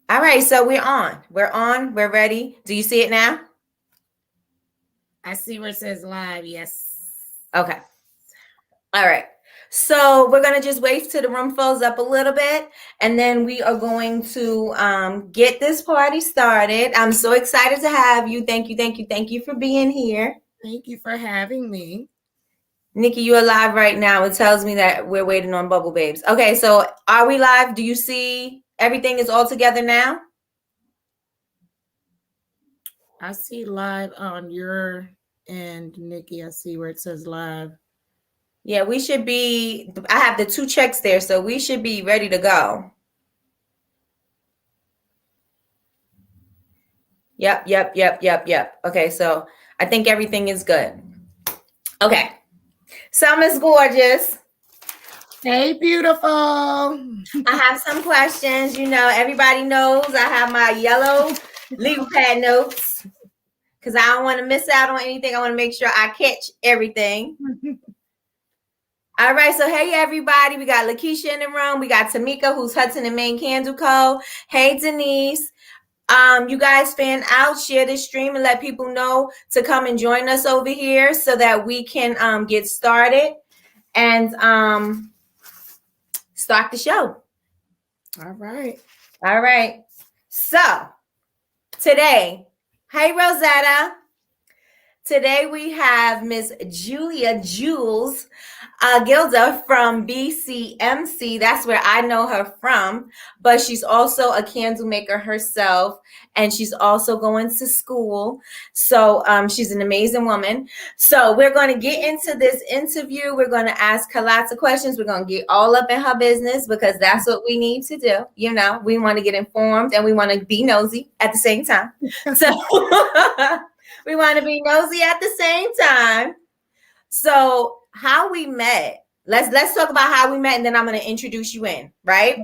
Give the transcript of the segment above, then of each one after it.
All right, so we're on. We're ready. Do you see it now? I see where it says live. Yes. Okay. All right. So we're going to just wait till the room fills up a little bit, and then we are going to get this party started. I'm so excited to have you. Thank you for being here. Thank you for having me. Nikki, you're live right now. It tells me that we're waiting on Bubble Babes. Okay, so are we live? Do you see everything is all together now? I see live on your end, Nikki. I see where it says live. Yeah, we should be. I have the 2 checks there, so we should be ready to go. Yep. Okay, so I think everything is good. Okay. So, Miss Gorgeous. Hey, beautiful. I have some questions. You know, everybody knows I have my yellow legal pad notes because I don't want to miss out on anything. I want to make sure I catch everything. All right, so hey everybody, we got Lakeisha in the room. We got Tamika, who's Hudson and Maine Candle Co. Hey Denise. You guys fan out, share this stream and let people know to come and join us over here so that we can get started and start the show. All right. All right. So today, hey Rosetta. Today we have Miss Jewelz Gilder from BCMC. That's where I know her from, but she's also a candle maker herself, and she's also going to school. So she's an amazing woman. So we're going to get into this interview. We're going to ask her lots of questions. We're going to get all up in her business because that's what we need to do. You know, we want to get informed and we want to be nosy at the same time. So we want to be nosy at the same time. So how we met. Let's talk about how we met, and then I'm going to introduce you in, right?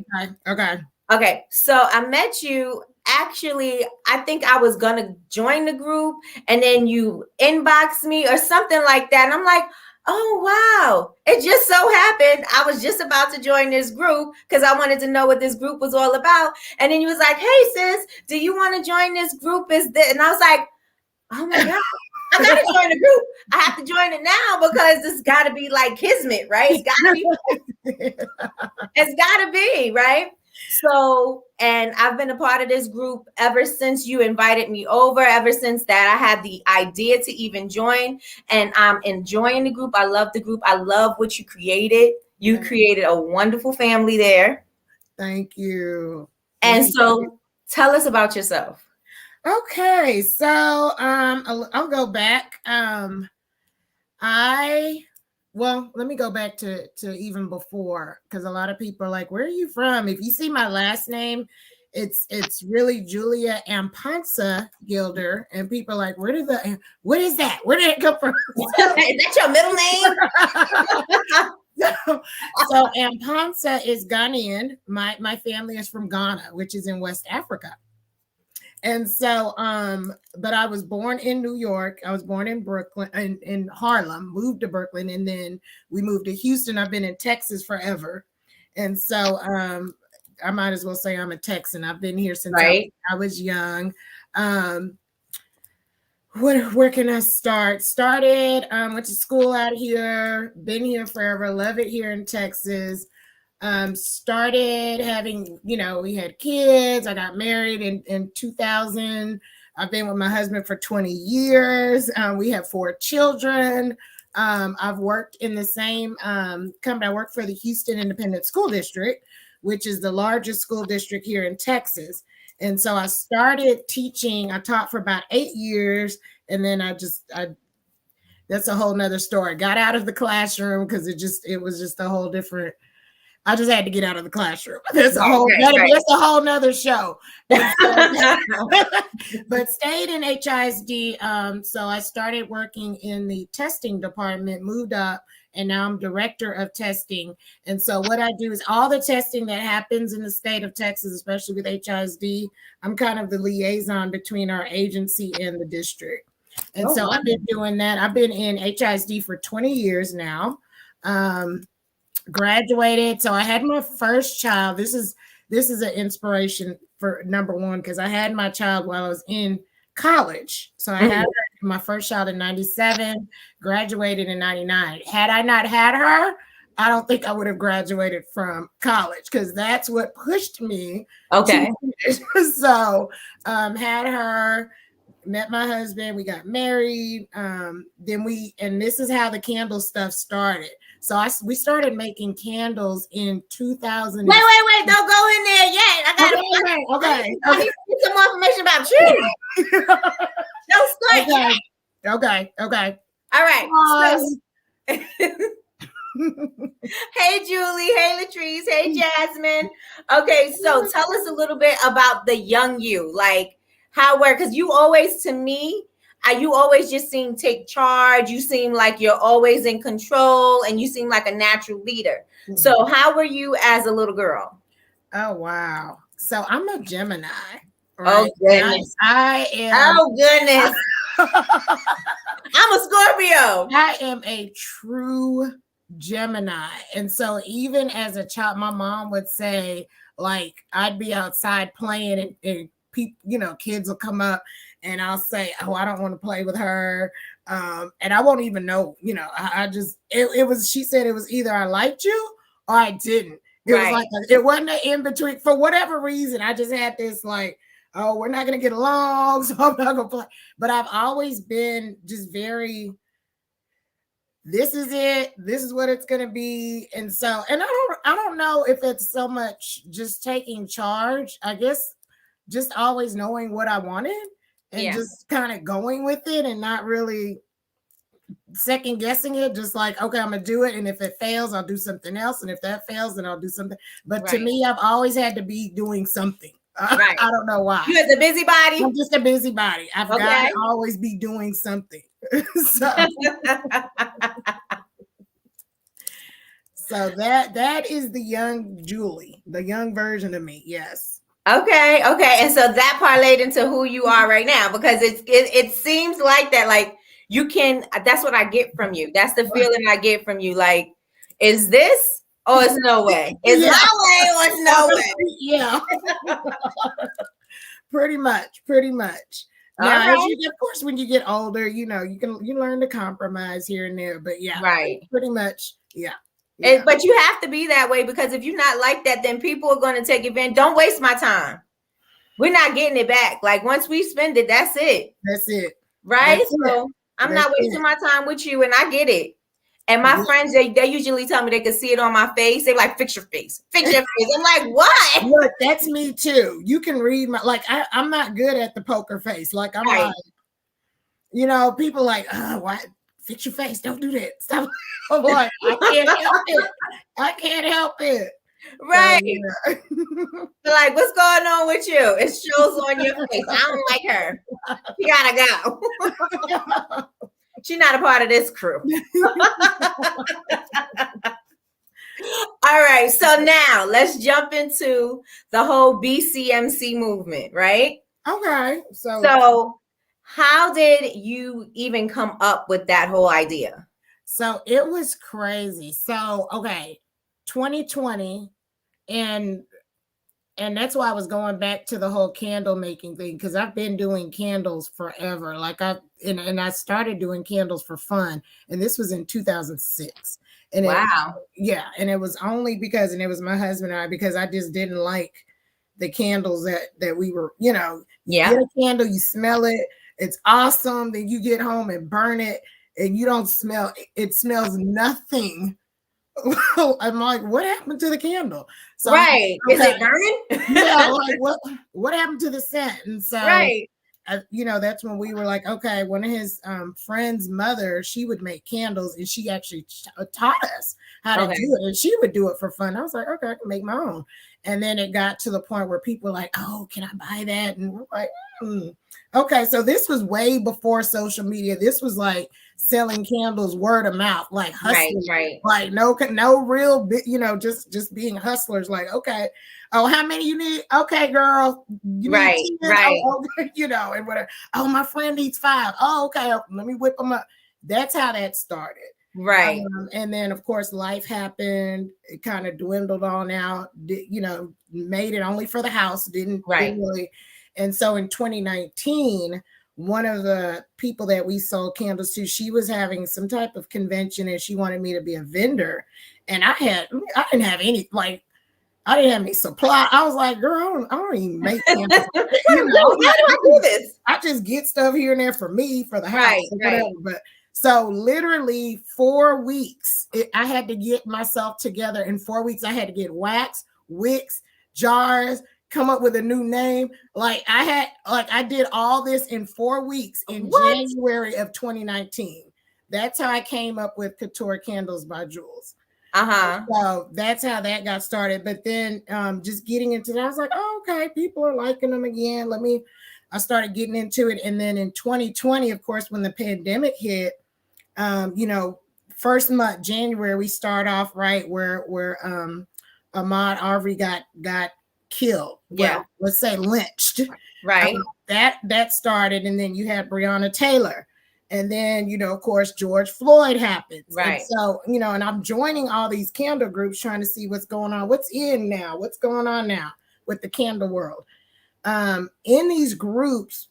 Okay. So I met you. Actually, I think I was going to join the group, and then you inboxed me or something like that. And I'm like, oh, wow. It just so happened I was just about to join this group because I wanted to know what this group was all about. And then you was like, hey, sis, do you want to join this group? And I was like, oh, my God. I gotta join the group. I have to join it now because it's gotta be like kismet, right? It's gotta be, right? So, and I've been a part of this group ever since you invited me over, ever since that I had the idea to even join, and I'm enjoying the group. I love the group. I love what you created. You created a wonderful family there. Thank you. And so tell us about yourself. Okay, so I'll go back. Let me go back to even before, because a lot of people are like, where are you from? If you see my last name, it's really Julia Amponsa Gilder, and people are like, what is that? Where did it come from? Is that your middle name? So Amponsa is Ghanaian. My family is from Ghana, which is in West Africa. And so, but I was born in New York. I was born in Brooklyn, in Harlem, moved to Brooklyn, and then we moved to Houston. I've been in Texas forever. And so I might as well say I'm a Texan. I've been here since I was young. Where can I start? Went to school out here, been here forever, love it here in Texas. Started having, we had kids. I got married in 2000. I've been with my husband for 20 years. We have 4 children. I've worked in the same company. I work for the Houston Independent School District, which is the largest school district here in Texas. And so I started teaching. I taught for about 8 years. And then that's a whole nother story. Got out of the classroom because it was just a whole different. I just had to get out of the classroom. That's a whole nother show. But stayed in HISD. So I started working in the testing department, moved up, and now I'm director of testing. And so what I do is all the testing that happens in the state of Texas, especially with HISD, I'm kind of the liaison between our agency and the district. And so I've been doing that. I've been in HISD for 20 years now. Graduated. So I had my first child. This is this is an inspiration for number one, because I had my child while I was in college. So I had my first child in 97, graduated in 99. Had I not had her, I don't think I would have graduated from college, because that's what pushed me. Okay. So had her, met my husband, we got married. And this is how the candle stuff started. So we started making candles in 2000. Wait, don't go in there yet. I need some more information about you. Don't start. Okay. All right. Hey, Julie. Hey, Latrice. Hey, Jasmine. Okay, so tell us a little bit about the young you, like because you always, to me, you always just seem take charge. You seem like you're always in control, and you seem like a natural leader. Mm-hmm. So how were you as a little girl? Oh, wow. So I'm a Gemini. Right? Oh, goodness. I am. Oh, goodness. I'm a Scorpio. I am a true Gemini. And so even as a child, my mom would say, like, I'd be outside playing and people, kids will come up and I'll say, oh, I don't want to play with her. And I won't even know, she said it was either I liked you or I didn't. It was like, it wasn't an in between. For whatever reason, I just had this like, oh, we're not going to get along, so I'm not going to play. But I've always been just very, this is it. This is what it's going to be. And so, and I don't know if it's so much just taking charge. I guess just always knowing what I wanted and just kind of going with it and not really second guessing it. Just like, okay, I'm going to do it. And if it fails, I'll do something else. And if that fails, then I'll do something. But to me, I've always had to be doing something. I don't know why. You're the busybody? I'm just a busybody. I've got to always be doing something. So that is the young Julie, the young version of me. Yes. Okay. And so that parlayed into who you are right now, because it seems like that, like you can, that's what I get from you. That's the feeling I get from you. Like, is this? Oh, it's no way. It's my way or it's no way. Yeah. Pretty much. Now, of course, when you get older, you learn to compromise here and there. But pretty much, But you have to be that way, because if you're not like that, then people are going to take advantage. Don't waste my time. We're not getting it back. Like, once we spend it, that's it. Right? So I'm not wasting my time with you, and I get it. And my friends, they usually tell me they can see it on my face. They're like, fix your face. I'm like, what? Look, that's me too. You can read my, like, I'm not good at the poker face. Like, I'm like, people like, why? Fix your face. Don't do that. Stop. I'm like, I can't help it. Right. Like, what's going on with you? It shows on your face. I don't like her. You gotta go. She's not a part of this crew. All right. So now let's jump into the whole BCMC movement, right? Okay. So how did you even come up with that whole idea? So it was crazy. So, 2020, and that's why I was going back to the whole candle making thing, because I've been doing candles forever. Like I started doing candles for fun, and this was in 2006. And and it was only because, and it was my husband and I, because I just didn't like the candles that we were, you get a candle, you smell it, it's awesome. Then you get home and burn it, and you don't smell it smells nothing. I'm like, what happened to the candle? So is it burning? Like what happened to the scent? And so that's when we were like, okay, one of his friends' mother, she would make candles, and she actually taught us how to do it, and she would do it for fun. I was like, okay, I can make my own. And then it got to the point where people were like, oh, can I buy that? And we're like, okay. So this was way before social media. This was like selling candles word of mouth, like hustling, like no real, just being hustlers. Like, okay, oh, how many you need? Okay, girl, you need 10? Oh, okay, and whatever. Oh, my friend needs 5. Oh, okay, let me whip them up. That's how that started. Right. And then, of course, life happened. It kind of dwindled on out. Made it only for the house. Didn't really. And so in 2019, one of the people that we sold candles to, she was having some type of convention, and she wanted me to be a vendor. And I didn't have any I didn't have any supply. I was like, girl, I don't even make candles. How do I do this? I just get stuff here and there for me, for the house, right, or whatever. But so literally 4 weeks, I had to get myself together. In 4 weeks, I had to get wax, wicks, jars, come up with a new name. I did all this in 4 weeks in January of 2019. That's how I came up with Couture Candlez by Jewelz. So that's how that got started. But then just getting into that, I was like, oh, okay, people are liking them again. I started getting into it. And then in 2020, of course, when the pandemic hit, first month, January, we start off right where Ahmaud Arbery got killed. Yeah. Well, let's say lynched. Right. That started. And then you had Breonna Taylor. And then, of course, George Floyd happens. Right. And so, and I'm joining all these candle groups trying to see what's going on. What's in now? What's going on now with the candle world? In these groups,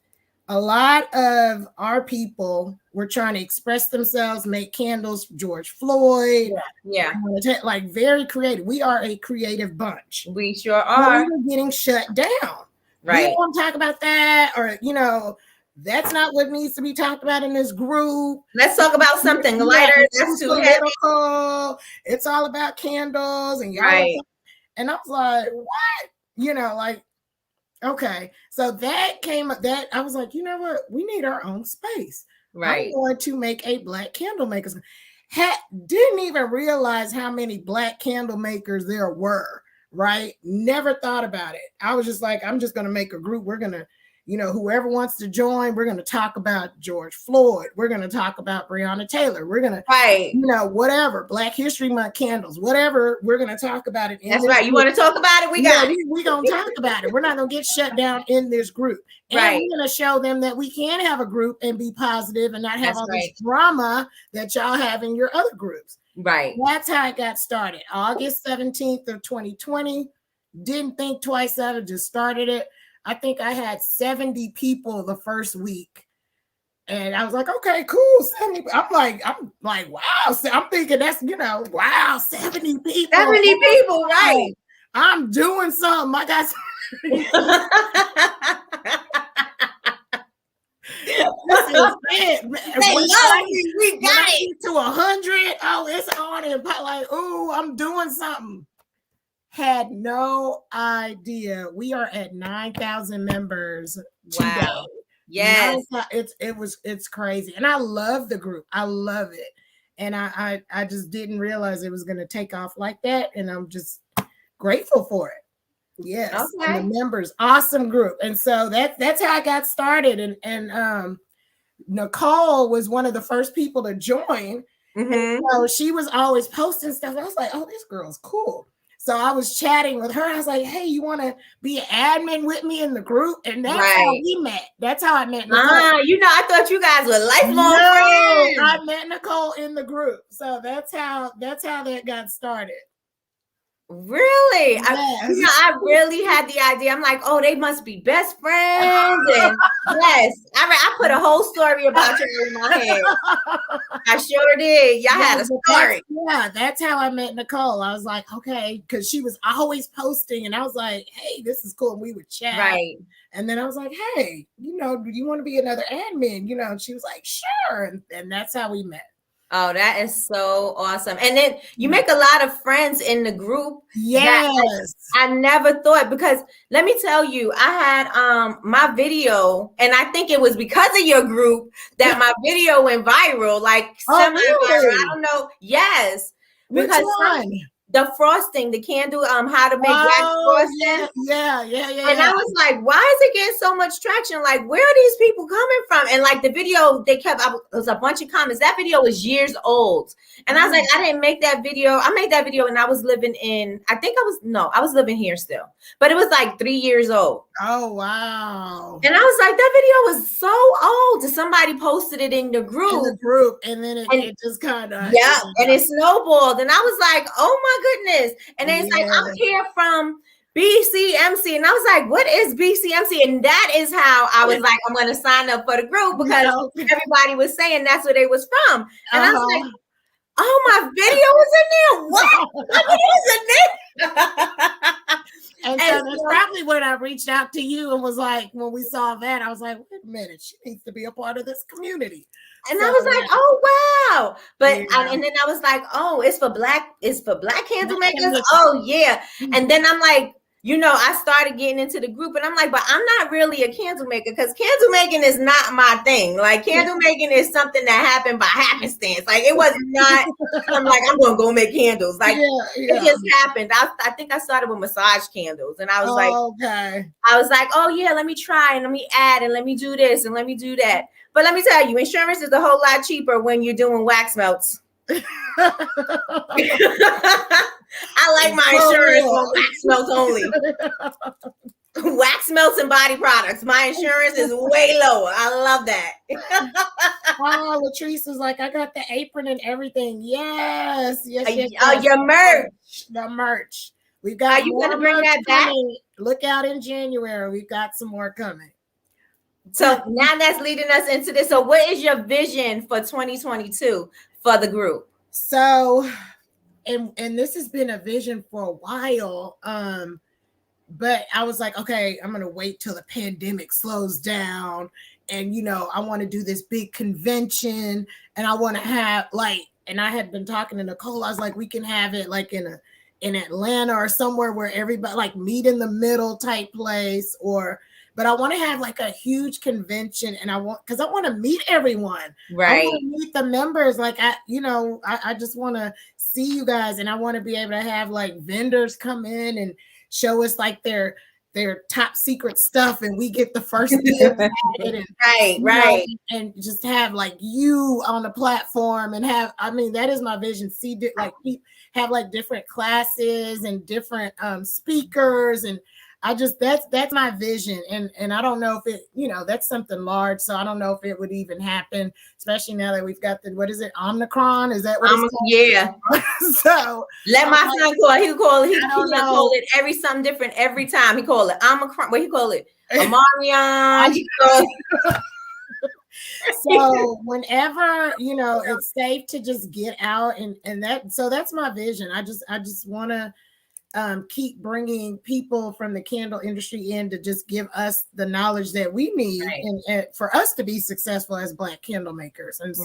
a lot of our people were trying to express themselves, make candles. George Floyd. Yeah. Like very creative. We are a creative bunch. We sure are. We were getting shut down. Right. We don't want to talk about that, or, that's not what needs to be talked about in this group. Let's talk about something lighter. That's too heavy. It's all about candles and right. And I was like, what? Okay. So that came up. That I was like, you know what? We need our own space. Right. I'm going to make a Black candle makers. Didn't even realize how many Black candle makers there were. Right. Never thought about it. I was just like, I'm just going to make a group. We're going to, whoever wants to join, we're going to talk about George Floyd. We're going to talk about Breonna Taylor. We're going to, whatever, Black History Month candles, whatever. We're going to talk about it. That's right. You want to talk about it? We got it. We're going to talk about it. We're not going to get shut down in this group. And we're going to show them that we can have a group and be positive and not have all this drama that y'all have in your other groups. Right. That's how it got started. August 17th of 2020. Didn't think twice about it, just started it. I think I had 70 people the first week. And I was like, okay, cool. 70. I'm like, wow. I'm thinking that's, wow, 70 people. 70 people, right. I'm doing something. I got this is it. We got it. To 100. Oh, it's on and like, ooh, I'm doing something. Had no idea. We are at 9,000 members today. Wow. Yes. It's crazy. And I love the group. I love it. And I just didn't realize it was going to take off like that. And I'm just grateful for it. Yes. Okay. And the members, awesome group. And so that's how I got started. And Nicole was one of the first people to join. Mm-hmm. So she was always posting stuff. I was like, oh, this girl's cool. So I was chatting with her. I was like, hey, you want to be an admin with me in the group? And that's how we met. That's how I met Nicole. I thought you guys were lifelong friends. I met Nicole in the group. So that's how that got started. Really? Yes. I really had the idea. I'm like, oh, they must be best friends. And yes, I put a whole story about you in my head. I sure did. Y'all had a story. That's how I met Nicole. I was like, okay, because she was always posting, and I was like, hey, this is cool. And we would chat. Right. And then I was like, hey, do you want to be another admin? And she was like, sure. And that's how we met. Oh, that is so awesome. And then you make a lot of friends in the group. Yes. I never thought, because let me tell you, I had my video, and I think it was because of your group that my video went viral, like semi-viral. I don't know. Yes. Because the frosting, the candle, how to make wax frosting. Yeah. And I was like, why is it getting so much traction? Like, where are these people coming from? And like the video, it was a bunch of comments. That video was years old. And I was like, I didn't make that video. I made that video and I was living in, I was living here still, but it was like 3 years old. Oh, wow. And I was like, that video was so old. And somebody posted it in the group. And then And it just kind of. yeah, and it snowballed. And I was like, oh my goodness. And then it's like, I'm here from BCMC. And I was like, what is BCMC? And that is how I was like, I'm going to sign up for the group because everybody was saying that's where they was from. And I was like, oh, my video was in there. What? My video was in there. And so that's probably when I reached out to you and was like, when we saw that, I was like, wait a minute, she needs to be a part of this community. And I was like, oh wow. But and then I was like, oh, it's for black candle makers. Oh yeah. And then I'm like, I started getting into the group and I'm like, but I'm not really a candle maker because candle making is not my thing. Like candle making is something that happened by happenstance. Like it was not, I'm like, I'm going to go make candles. Like it just happened. I think I started with massage candles and I was I was like, oh yeah, let me try and let me add and let me do this and let me do that. But let me tell you, insurance is a whole lot cheaper when you're doing wax melts. I like my insurance on wax melts only. Wax melts and body products. My insurance is way lower. I love that. Oh, Latrice was like, I got the apron and everything. Yes. Oh, your merch. The merch. We've got. Are you going to bring that back? Look out in January. We've got some more coming. So now that's leading us into this. So what is your vision for 2022 for the group? So, and this has been a vision for a while. But I was like, okay, I'm going to wait till the pandemic slows down. And, I want to do this big convention and I want to have and I had been talking to Nicole. I was like, we can have it like in Atlanta or somewhere where everybody like meet in the middle type place but I want to have like a huge convention and because I want to meet everyone. Right. I want to meet the members. Like, I just want to see you guys and I want to be able to have like vendors come in and show us like their top secret stuff and we get the first dibs at it and, right. And just have like you on the platform and that is my vision. Have like different classes and different speakers and that's my vision. And I don't know if it, that's something large. So I don't know if it would even happen, especially now that we've got what is it? Omicron? Is that what it's called? Yeah. So let my son call it. He call it something different every time. He call it Omicron. What he call it? Omarion. So whenever, it's safe to just get out and that's my vision. I just want to keep bringing people from the candle industry in to just give us the knowledge that we need and for us to be successful as Black candle makers. And so,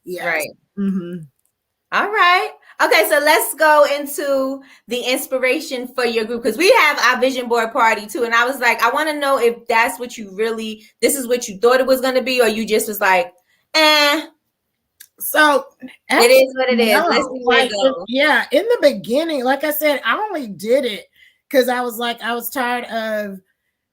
yeah. Right. Mm-hmm. All right. Okay. So let's go into the inspiration for your group because we have our vision board party too. And I was like, I want to know if that's what this is what you thought it was going to be, or you just was like, So it is what it is. Let's see where it goes. Yeah, in the beginning, like I said, I only did it because I was tired of,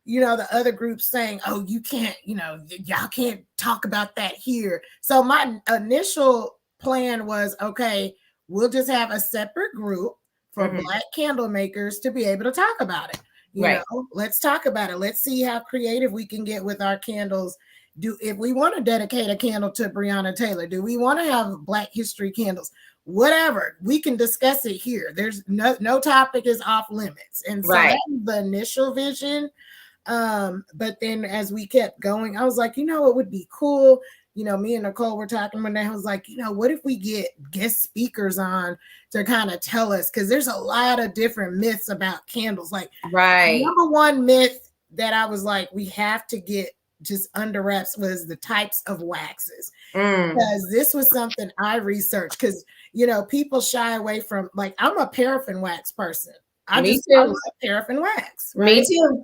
the other groups saying, "Oh, you can't, y'all can't talk about that here." So my initial plan was, okay, we'll just have a separate group for Black candle makers to be able to talk about it. Let's talk about it. Let's see how creative we can get with our candles. If we want to dedicate a candle to Breonna Taylor, do we want to have Black history candles? Whatever, we can discuss it here. There's no topic is off limits. And so that was the initial vision. But then as we kept going, I was like, it would be cool. Me and Nicole were talking one day. I was like, what if we get guest speakers on to kind of tell us? Because there's a lot of different myths about candles. Like, number one myth that I was like, we have to get just under wraps was the types of waxes, because this was something I researched because people shy away from, like, I'm a paraffin wax person. I love paraffin wax. Right? Me too.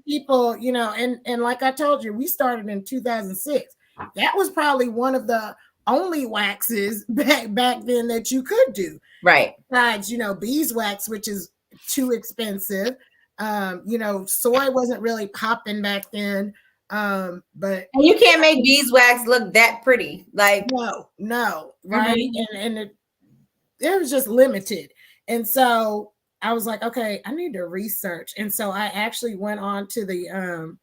People, and like I told you, we started in 2006. That was probably one of the only waxes back then that you could do. Right. Besides, beeswax, which is too expensive. Soy wasn't really popping back then. But you can't make beeswax look that pretty. Like no, right? And it was just limited. And so I was like, okay, I need to research. And so I actually went on to the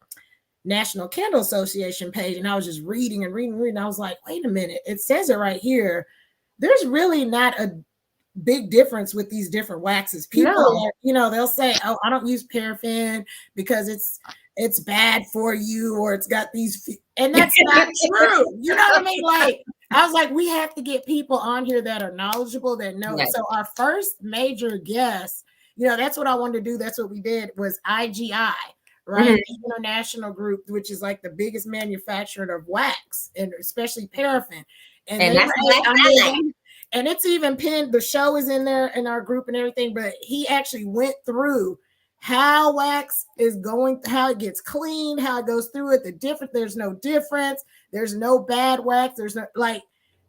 National Candle Association page, and I was just reading and reading and reading. I was like, wait a minute, it says it right here. There's really not a big difference with these different waxes. People, they'll say, oh, I don't use paraffin because it's bad for you, or it's got these, and that's not true. You know what I mean? Like, I was like, we have to get people on here that are knowledgeable, that know. Yes. So our first major guest, that's what I wanted to do. That's what we did, was IGI, right? Mm-hmm. International group, which is like the biggest manufacturer of wax, and especially paraffin. And that's and it's even pinned, the show is in there in our group and everything, but he actually went through how wax is going, how it gets cleaned, how it goes through it, there's no difference, there's no bad wax, there's no, like,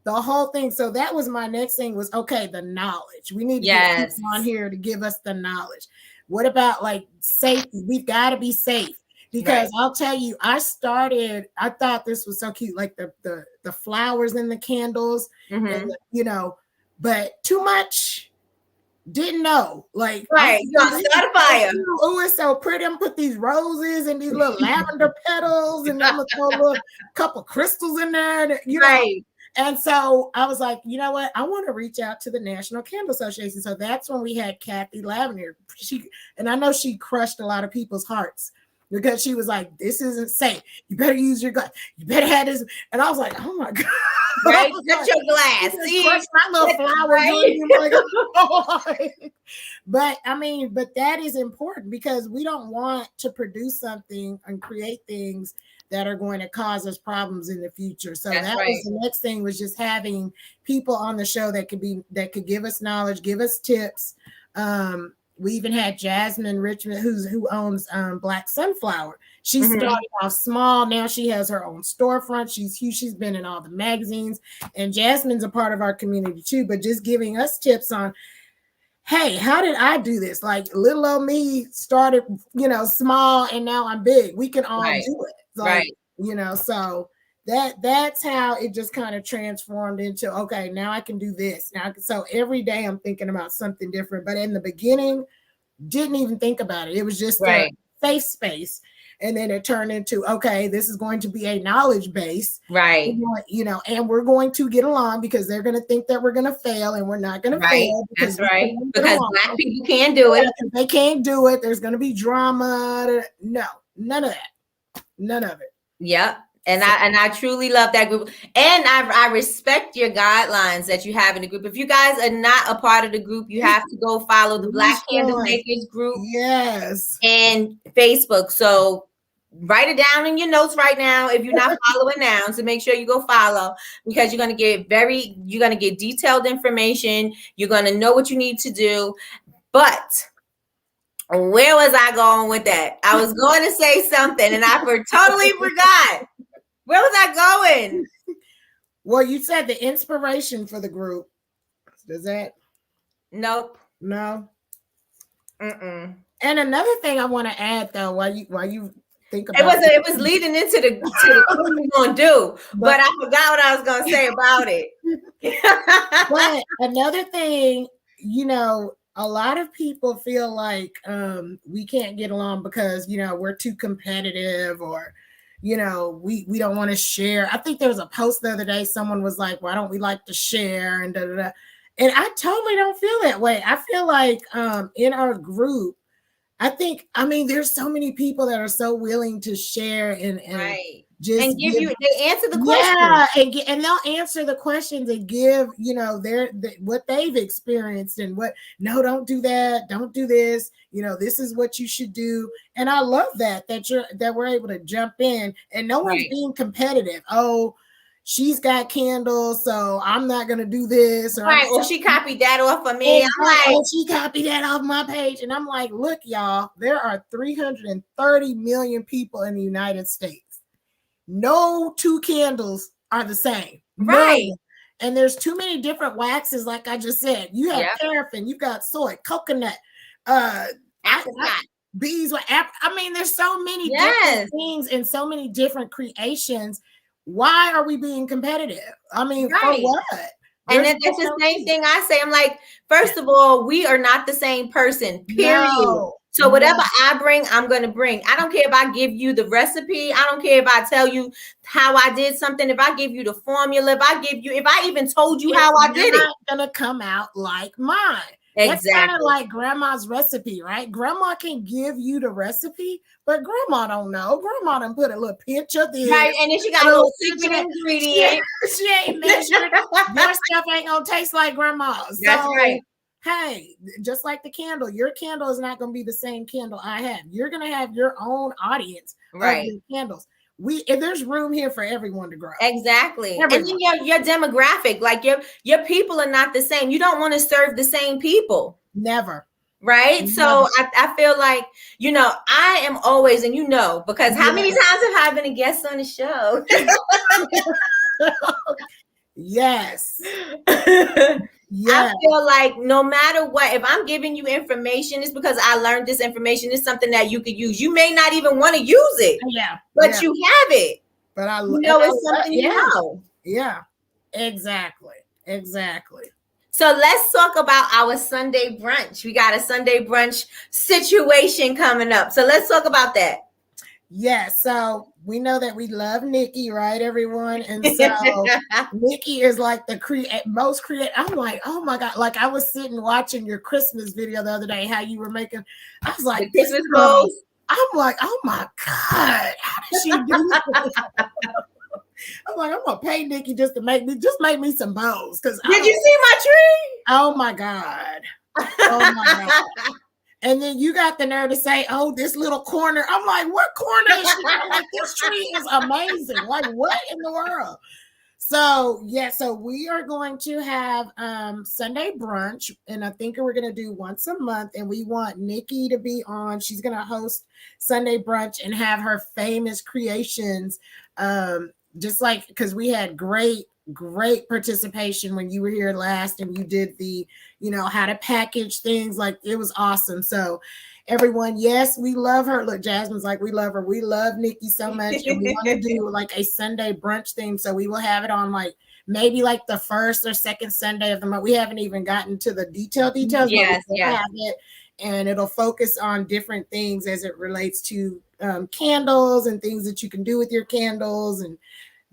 the whole thing. So that was my next thing, was, okay, the knowledge. We need to get people on here to give us the knowledge. What about, like, safety? We've got to be safe. Because I'll tell you, I thought this was so cute, like the flowers in the candles, and but too much, didn't know. Like, start a fire. Oh, it's so pretty. I'm put these roses and these little lavender petals, and I'm gonna throw a little couple crystals in there, Right. And so I was like, you know what? I want to reach out to the National Candle Association. So that's when we had Kathy Lavender. And I know she crushed a lot of people's hearts, because she was like, this isn't safe. You better use your gut. You better have this. And I was like, oh my God. Right? Get your glass. See? Crush my little flower. Right? But that is important, because we don't want to produce something and create things that are going to cause us problems in the future. So was the next thing, was just having people on the show that could give us knowledge, give us tips. We even had Jasmine Richmond, who owns Black Sunflower. She started off small. Now she has her own storefront. She's huge. She's been in all the magazines. And Jasmine's a part of our community too, but just giving us tips on, hey, how did I do this? Like, little old me started, small, and now I'm big. We can all do it. Like, so that's how it just kind of transformed into, okay, now I can do this. So every day I'm thinking about something different. But in the beginning, didn't even think about it. It was just a safe space. And then it turned into, okay, this is going to be a knowledge base. Right. And we're going to get along, because they're going to think that we're going to fail, and we're not going to fail. That's right. Because Black people can't do it. They can't do it. There's going to be drama. No, none of that. None of it. Yep. And I truly love that group. And I respect your guidelines that you have in the group. If you guys are not a part of the group, you have to go follow the Black Candle Makers group. Yes. And Facebook. So write it down in your notes right now if you're not following now. So make sure you go follow, because you're going to get detailed information. You're going to know what you need to do. But where was I going with that? I was going to say something and I totally forgot. Where was I going? Well, you said the inspiration for the group. Does that? Nope. No. Mm-mm. And another thing I want to add, though, while you think about it was leading into the what we're gonna do, but I forgot what I was gonna say about it. But another thing, a lot of people feel like we can't get along because we're too competitive, or we don't want to share. I think there was a post the other day, someone was like, why don't we like to share, and da-da-da. And I totally don't feel that way. I feel like in our group, there's so many people that are so willing to share and just give you, they answer the questions. Yeah, and they'll answer the questions and give, what they've experienced, and no, don't do that, don't do this, this is what you should do. And I love that we're able to jump in, and no one's being competitive. Oh, she's got candles, so I'm not gonna do this. Or she copied that off of me. I'm like, she copied that off my page. And I'm like, look, y'all, there are 330 million people in the United States. No two candles are the same. Right. No. And there's too many different waxes, like I just said. You have paraffin, you got soy, coconut, bees. There's so many different things and so many different creations. Why are we being competitive? For what? And then that's the same thing I say. I'm like, first of all, we are not the same person, period. No, so whatever I bring, I'm going to bring. I don't care if I give you the recipe. I don't care if I tell you how I did something. If I give you the formula, if I even told you how I did it. It's not going to come out like mine. Exactly. That's kind of like grandma's recipe, right? Grandma can give you the recipe, but grandma don't know. Grandma done put a little pinch of this. Right, and then she got a little secret ingredient. She ain't measured. Your stuff ain't going to taste like grandma's. That's right. Hey, just like the candle, your candle is not going to be the same candle I have. You're going to have your own audience of your candles. There's room here for everyone to grow. Exactly. Everyone. And then your demographic, like your people are not the same. You don't want to serve the same people. Never. Right. Never. So I feel like, I am always, and because how many times have I been a guest on the show? Yes. I feel like no matter what, if I'm giving you information, it's because I learned this information. It's something that you could use. You may not even want to use it. Yeah. But you have it. But it's something you know. Yeah. Exactly. So let's talk about our Sunday brunch. We got a Sunday brunch situation coming up. So let's talk about that. Yeah, so we know that we love Nikki, right, everyone? And so Nikki is like the most creative. I'm like, oh my God. Like I was sitting watching your Christmas video the other day, how you were making, I was like, Christmas goals. I'm like, oh my God, how did she do this? I'm like, I'm gonna pay Nikki just to make me some bows. Did you see my tree? Oh my God. Oh my God. And then you got the nerve to say, oh, this little corner. I'm like, what corner is she? I'm like, this tree is amazing. Like, what in the world? So, so we are going to have Sunday brunch. And I think we're going to do once a month. And we want Nikki to be on. She's going to host Sunday brunch and have her famous creations. Just like, because we had great participation when you were here last and you did the how to package things. Like it was awesome. So everyone, yes, we love her. Look, Jasmine's like, we love her. We love Nikki so much. And we want to do like a Sunday brunch theme. So we will have it on like maybe like the first or second Sunday of the month. We haven't even gotten to the details. Yes. Have it, and it'll focus on different things as it relates to candles and things that you can do with your candles and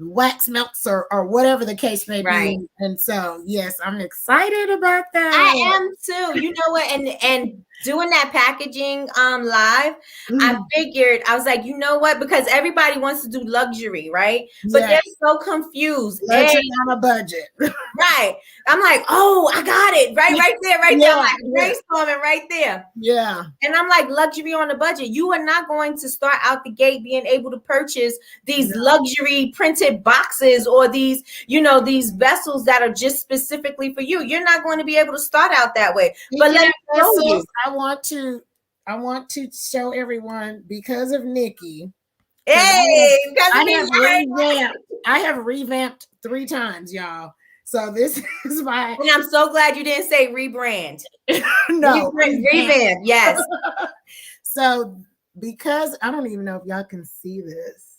wax melts or whatever the case may be. And so, yes, I'm excited about that. I am too. You know what? And doing that packaging live, I figured, I was like, you know what? Because everybody wants to do luxury, right? But they're so confused. Luxury on a budget. Right. I'm like, oh, I got it. Right there. I'm like brainstorming right there. Yeah. And I'm like, luxury on a budget. You are not going to start out the gate being able to purchase these luxury printed boxes or these, these vessels that are just specifically for you. You're not going to be able to start out that way. But let me show you. I want to show everyone, because of Nikki. Hey, I have revamped 3 times, y'all. So this is my. And I'm so glad you didn't say rebrand. No, revamp. Yes. So because I don't even know if y'all can see this,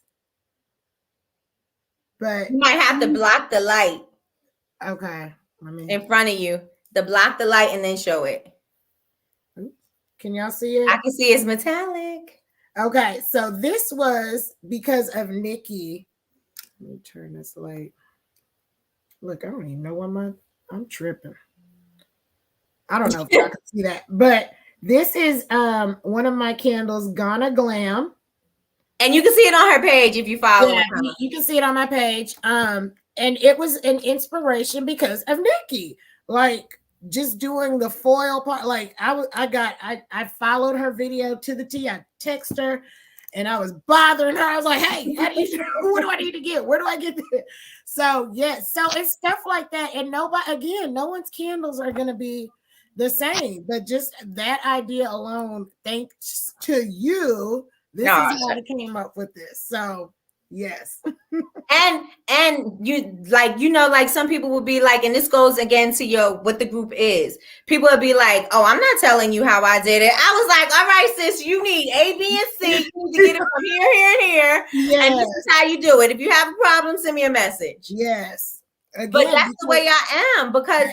but you might have to block the light. Okay, in front of you, to block the light and then show it. Can y'all see it? I can see it's metallic. Okay, so this was because of Nikki. Let me turn this light. Look, I don't even know what I'm tripping. I don't know if y'all can see that, but this is one of my candles, Ghana Glam. And you can see it on her page if you follow her. You can see it on my page. And it was an inspiration because of Nikki. Like, just doing the foil part, like I followed her video to the T. I texted her and I was bothering her. I was like, hey, what do I need to get? Where do I get this? So so it's stuff like that. And no one's candles are gonna be the same, but just that idea alone, thanks to you, this is how I came up with this. So yes. and you like some people will be like, and this goes again to what the group is. People will be like, oh, I'm not telling you how I did it. I was like, all right, sis, you need A, B, and C. You need to get it from here, and here. Yes. And this is how you do it. If you have a problem, send me a message. Yes. But again, that's the way I am, because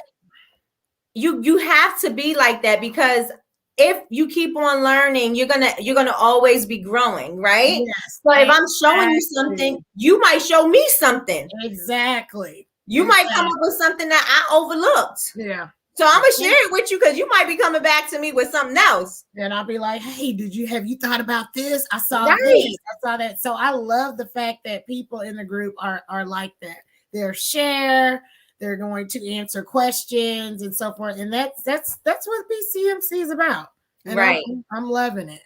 you have to be like that, because if you keep on learning, you're gonna always be growing, right? yes, So if I'm showing you exactly. something, you might show me something. Exactly. You might come up with something that I overlooked. Yeah. So I'm gonna share it with you, because you might be coming back to me with something else. And I'll be like, hey, have you thought about this? I saw Right. this, I saw that. So I love the fact that people in the group are like that. They'll share, they're going to answer questions and so forth. And that's what BCMC is about. And Right. I'm loving it.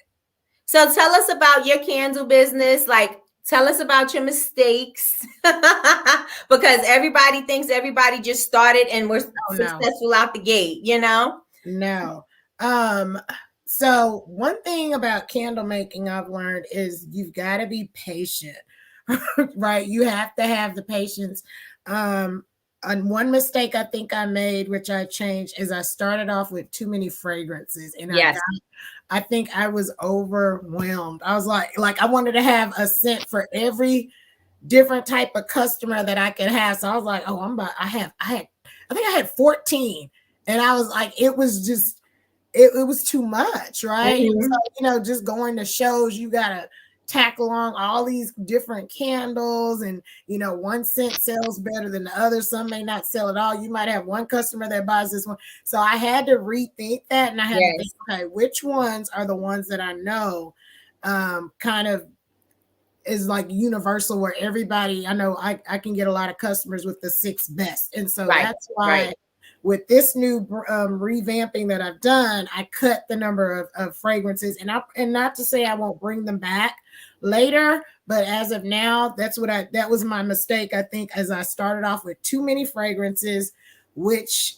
So tell us about your candle business. Like, tell us about your mistakes, because everybody thinks everybody just started and was successful out the gate, you know? No. So one thing about candle making I've learned is you've got to be patient, right? You have to have the patience. And one mistake I think I made, which I changed, is I started off with too many fragrances, and I think I was overwhelmed. I was like I wanted to have a scent for every different type of customer that I could have. So I was like, oh, I think I had 14, and I was like, it was just, it was too much, right? Mm-hmm. So, just going to shows, you gotta tack along all these different candles, and one scent sells better than the other. Some may not sell at all. You might have one customer that buys this one. So I had to rethink that, and I had to think, okay, which ones are the ones that I know kind of is like universal, where everybody, I know I can get a lot of customers with the 6 best. And so that's why with this new revamping that I've done, I cut the number of fragrances, and not to say I won't bring them back later, but as of now, that was my mistake, I think, as I started off with too many fragrances, which,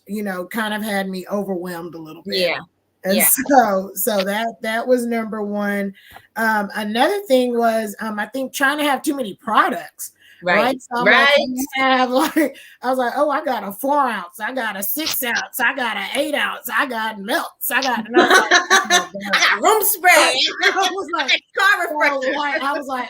kind of had me overwhelmed a little bit. Yeah. And so that was number one. Another thing was, I think, trying to have too many products. Right. So I was like, oh, I got a 4 ounce, I got a 6 ounce, I got an 8 ounce, I got melts, I got room spray. I was like,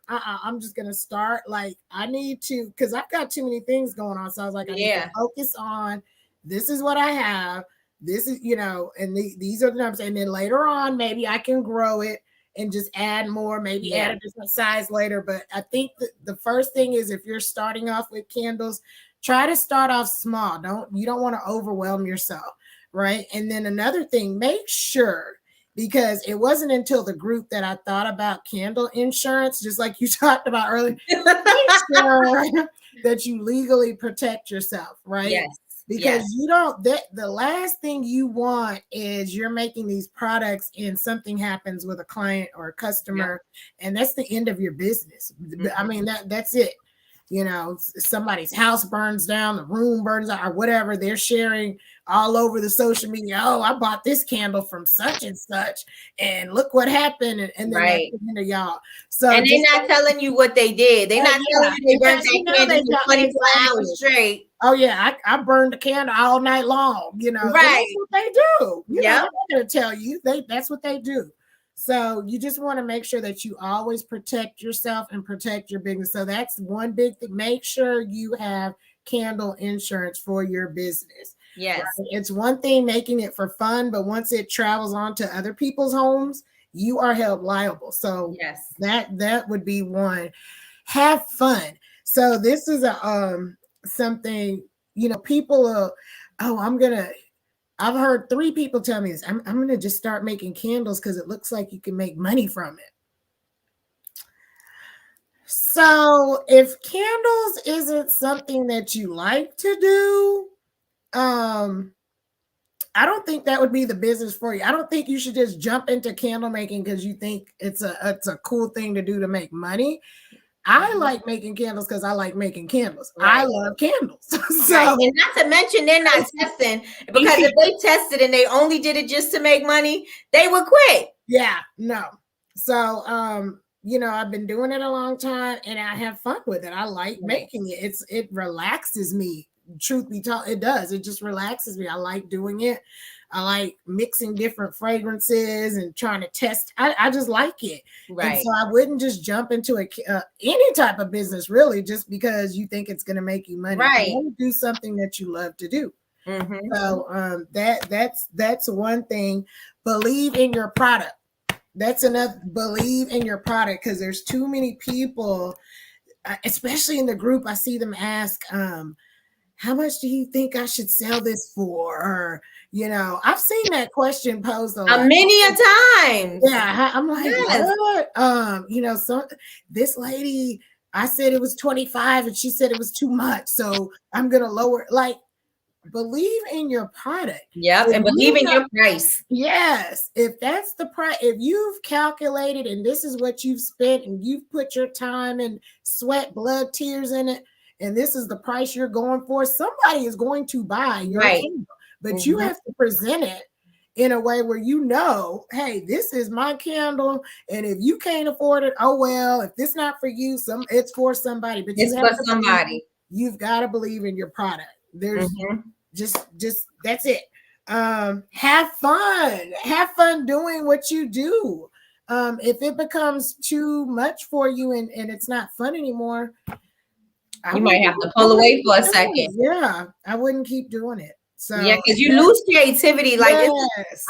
I'm just gonna start. Like, I need to, because I've got too many things going on. So I was like, I need to focus on, this is what I have. This is, and these are the numbers. And then later on, maybe I can grow it and just add more, maybe add a different size later. But I think the first thing is, if you're starting off with candles, try to start off small. You don't want to overwhelm yourself, right? And then another thing, make sure, because it wasn't until the group that I thought about candle insurance, just like you talked about earlier, make sure that you legally protect yourself, right? Yes. Because the last thing you want is you're making these products and something happens with a client or a customer, and that's the end of your business. Mm-hmm. I mean, that's it. Somebody's house burns down, the room burns out, or whatever. They're sharing all over the social media. Oh, I bought this candle from such and such, and look what happened. And then that's the end of y'all. So, and they're not telling you what they did. They're not telling you they burned that candle for 24 hours straight. Oh yeah, I burned the candle all night long. Right? That's what they do. They're not going to tell you. That's what they do. So you just want to make sure that you always protect yourself and protect your business. So that's one big thing. Make sure you have candle insurance for your business. Yes. Right? It's one thing making it for fun, but once it travels on to other people's homes, you are held liable. So that would be one. Have fun. So this is something, people I've heard 3 people tell me this. I'm going to just start making candles because it looks like you can make money from it. So if candles isn't something that you like to do, I don't think that would be the business for you. I don't think you should just jump into candle making because you think it's a cool thing to do to make money. I like making candles because I like making candles. Right. I love candles. And not to mention, they're not testing, because if they tested and they only did it just to make money, they would quit. Yeah, no. So, I've been doing it a long time and I have fun with it. I like making it. It relaxes me. Truth be told, it does. It just relaxes me. I like doing it. I like mixing different fragrances and trying to test. I just like it. Right. And so I wouldn't just jump into any type of business really just because you think it's going to make you money. Right. You want to do something that you love to do. Mm-hmm. So that's one thing. Believe in your product. That's enough. Believe in your product, because there's too many people, especially in the group. I see them ask, how much do you think I should sell this for? Or, I've seen that question posed many a time. Yeah, I'm like, what? So this lady, I said it was 25 and she said it was too much. So I'm going to lower, like, believe in your product. Yep. And believe in your price. Yes. If that's the price, if you've calculated and this is what you've spent and you've put your time and sweat, blood, tears in it, and this is the price you're going for, somebody is going to buy your candle. But you have to present it in a way where hey, this is my candle, and if you can't afford it, oh well. If it's not for you, it's for somebody. But it's for somebody. You've got to believe in your product. There's just that's it. Have fun doing what you do. If it becomes too much for you and it's not fun anymore, you might have to pull away for a second. Yeah, I wouldn't keep doing it. So yeah, because you lose creativity. Like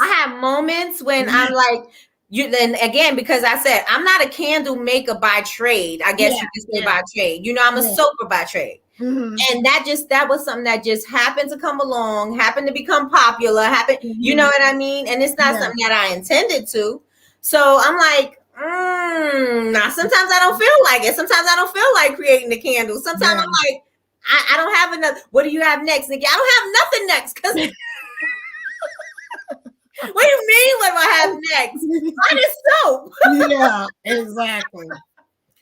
I have moments when I'm like, then again, because I said I'm not a candle maker by trade. I guess you could say by trade. I'm a soaker by trade. Mm-hmm. And that was something that just happened to come along, happened to become popular, you know what I mean? And it's not something that I intended to. So I'm like, now sometimes I don't feel like it. Sometimes I don't feel like creating the candles. Sometimes I'm like, I don't have enough. What do you have next, Nikki? I don't have nothing next. Because what do you mean what do I have next? Mine is soap. Yeah, exactly.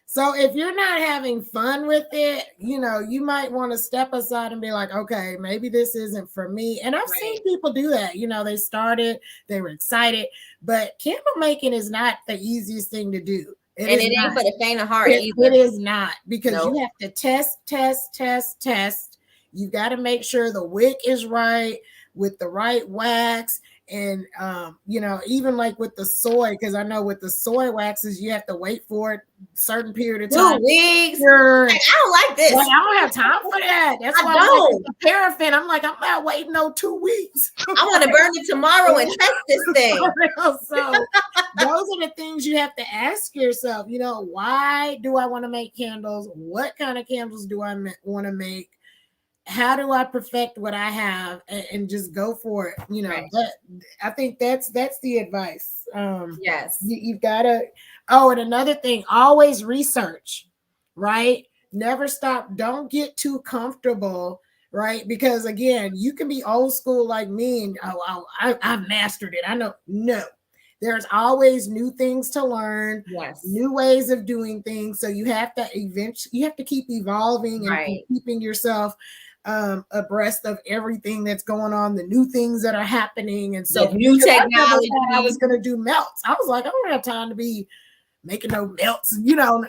So if you're not having fun with it, you might want to step aside and be like, okay, maybe this isn't for me. And I've seen people do that. They started, they were excited, but candle making is not the easiest thing to do. It ain't for the faint of heart either. It is not, because you have to test. You got to make sure the wick is right with the right wax. And, even like with the soy, because I know with the soy waxes, you have to wait for it a certain period of time. 2 weeks. I don't like this. Like, I don't have time for that. That's why I'm like, the paraffin. I'm like, I'm not waiting no 2 weeks. I want to burn it tomorrow and test this thing. So those are the things you have to ask yourself. Why do I want to make candles? What kind of candles do I want to make? How do I perfect what I have and just go for it? I think that's the advice. Yes. You've got to. Oh, and another thing, always research, right? Never stop. Don't get too comfortable, right? Because again, you can be old school like me and I've mastered it. I know. No. There's always new things to learn, new ways of doing things. So you have to keep evolving and keeping yourself abreast of everything that's going on, the new things that are happening. And so new technology. I was going to do melts. I was like, I don't have time to be making no melts, Right.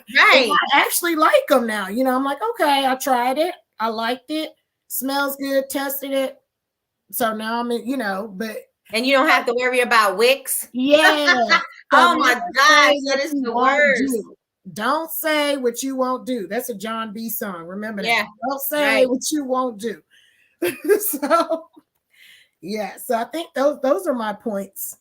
I actually like them now. I'm like, okay, I tried it. I liked it. Smells good. Tested it. So now I'm in, but. And you don't have to worry about wicks. Yeah. Oh my gosh, that is the worst. Don't say what you won't do. That's a John B. song. Remember that. Yeah. Don't say what you won't do. So I think those are my points.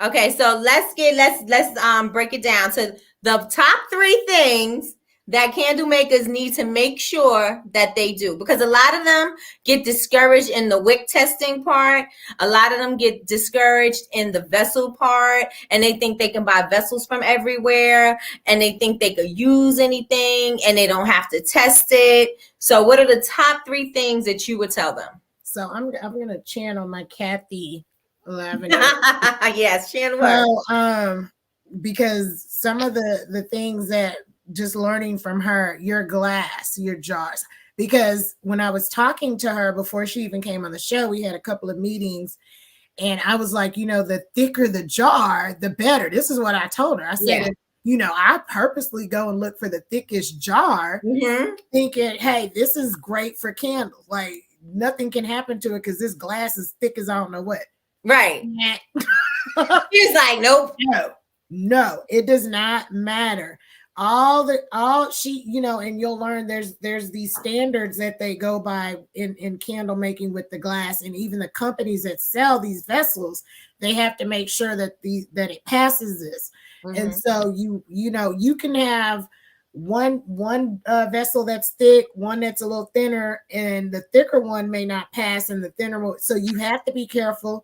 Okay, so let's break it down to the top 3 things that candle makers need to make sure that they do, because a lot of them get discouraged in the wick testing part. A lot of them get discouraged in the vessel part, and they think they can buy vessels from everywhere, and they think they could use anything and they don't have to test it. So what are the top 3 things that you would tell them? So I'm going to channel my Kathy Lavender. Yes, channel her. So, because some of the things that just learning from her, your glass, your jars, because when I was talking to her before she even came on the show, we had a couple of meetings and I was like, the thicker the jar, the better. This is what I told her. I said, I purposely go and look for the thickest jar, thinking, hey, this is great for candles. Like nothing can happen to it because this glass is thick as I don't know what. Right. He's like, nope. No, it does not matter. All she, you know, and you'll learn there's these standards that they go by in candle making with the glass, and even the companies that sell these vessels, they have to make sure that that it passes this. And so you know, you can have one vessel that's thick, one that's a little thinner, and the thicker one may not pass, and the thinner one. So you have to be careful.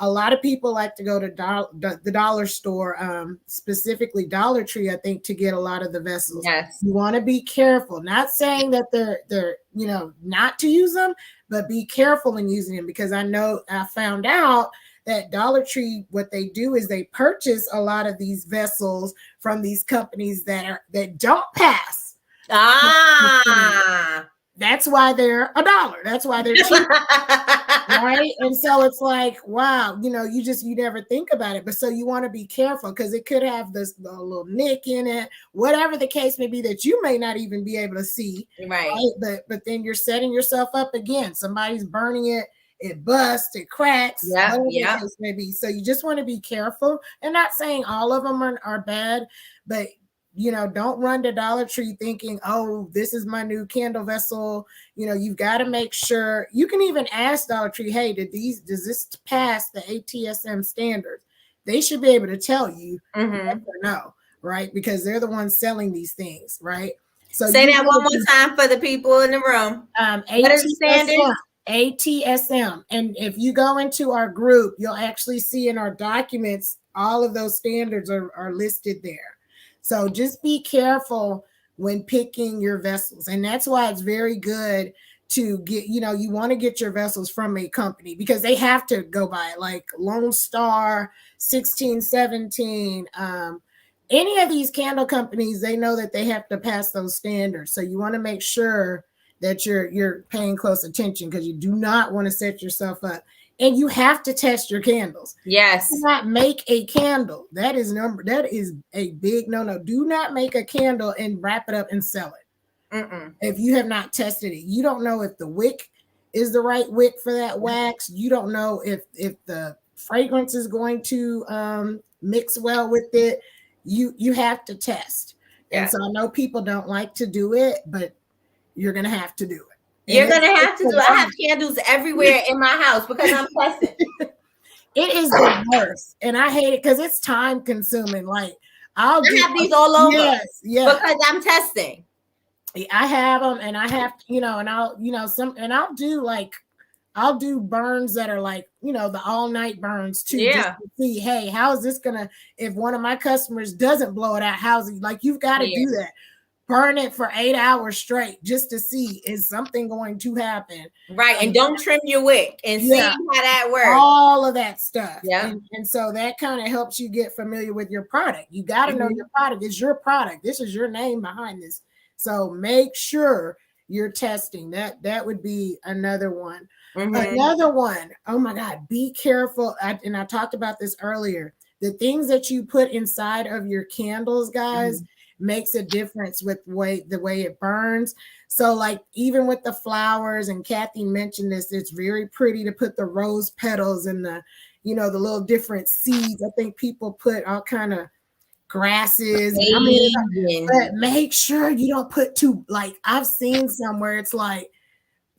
A lot of people like to go to the dollar store, specifically Dollar Tree, I think, to get a lot of the vessels. Yes. You want to be careful. Not saying that they're you know, not to use them, but be careful in using them, because I found out that Dollar Tree, what they do is they purchase a lot of these vessels from these companies that don't pass. That's why they're $1. That's why they're cheap. Right. And so it's like, wow, you know, you never think about it. But so you want to be careful, because it could have a little nick in it, whatever the case may be, that you may not even be able to see. Right. But then you're setting yourself up again. Somebody's burning it, it busts, it cracks, whatever the case may be. So you just want to be careful. And not saying all of them are bad, but you know, don't run to Dollar Tree thinking, oh, this is my new candle vessel. You know, you've got to make sure. You can even ask Dollar Tree, hey, does this pass the ATSM standards? They should be able to tell you yes or no, right? Because they're the ones selling these things, right? So say that one more time for the people in the room. What is the standard? ATSM. And if you go into our group, you'll actually see in our documents, all of those standards are listed there. So just be careful when picking your vessels. And that's why it's very good to get, you know, you want to get your vessels from a company, because they have to go by it, like Lone Star, 1617, any of these candle companies, they know that they have to pass those standards. So you want to make sure that you're paying close attention, because you do not want to set yourself up. And you have to test your candles. Yes. Do not make a candle. That is a big no. Do not make a candle and wrap it up and sell it. If you have not tested it, you don't know if the wick is the right wick for that wax. You don't know if the fragrance is going to mix well with it. You have to test. Yeah. And so I know people don't like to do it, but you're gonna have to do it. You're going to have to do it. I have candles everywhere in my house because I'm testing. It is the worst. And I hate it because it's time consuming. Like I have these all over. Yes. Because I'm testing. I have them, and I have, you know, and I'll do burns that are like, you know, the all night burns too. Yeah. Just to see, hey, how is this gonna, if one of my customers doesn't blow it out, how's it, like, you've got to do that. Burn it for 8 hours straight just to see, is something going to happen? Right. And don't trim your wick and see how that works. All of that stuff. Yeah. And so that kind of helps you get familiar with your product. You got to know your product. It's your product. This is your name behind this. So make sure you're testing. That would be another one. Another one. Oh my God. Be careful. And I talked about this earlier. The things that you put inside of your candles, guys, makes a difference with the way it burns. So like even with the flowers, and Kathy mentioned this, it's very pretty to put the rose petals and the, you know, the little different seeds. I think people put all kind of grasses. But make sure you don't put too, like I've seen somewhere it's like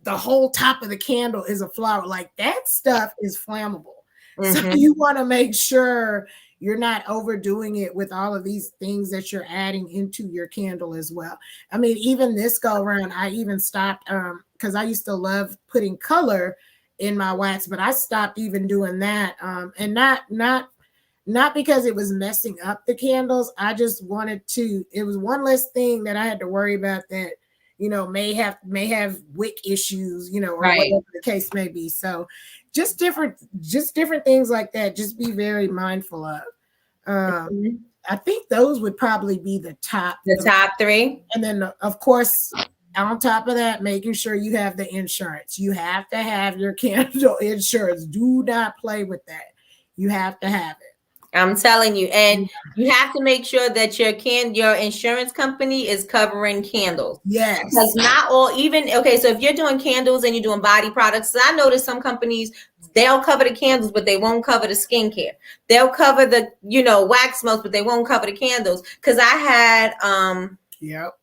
the whole top of the candle is a flower. Like that stuff is flammable. So you want to make sure you're not overdoing it with all of these things that you're adding into your candle as well. I mean, even this go around, I even stopped because I used to love putting color in my wax, but I stopped even doing that. And not because it was messing up the candles. I just wanted to, it was one less thing that I had to worry about that, you know, may have wick issues, you know, or whatever the case may be. So just different things like that. Just be very mindful of. I think those would probably be the top three. And then of course, on top of that, making sure you have the insurance. You have to have your candle insurance. Do not play with that. You have to have it. I'm telling you, and you have to make sure that your insurance company is covering candles. Yes. Because not all, even okay, so if you're doing candles and you're doing body products, I noticed some companies, they'll cover the candles, but they won't cover the skincare. They'll cover the, wax melts, but they won't cover the candles. Because I had Yep.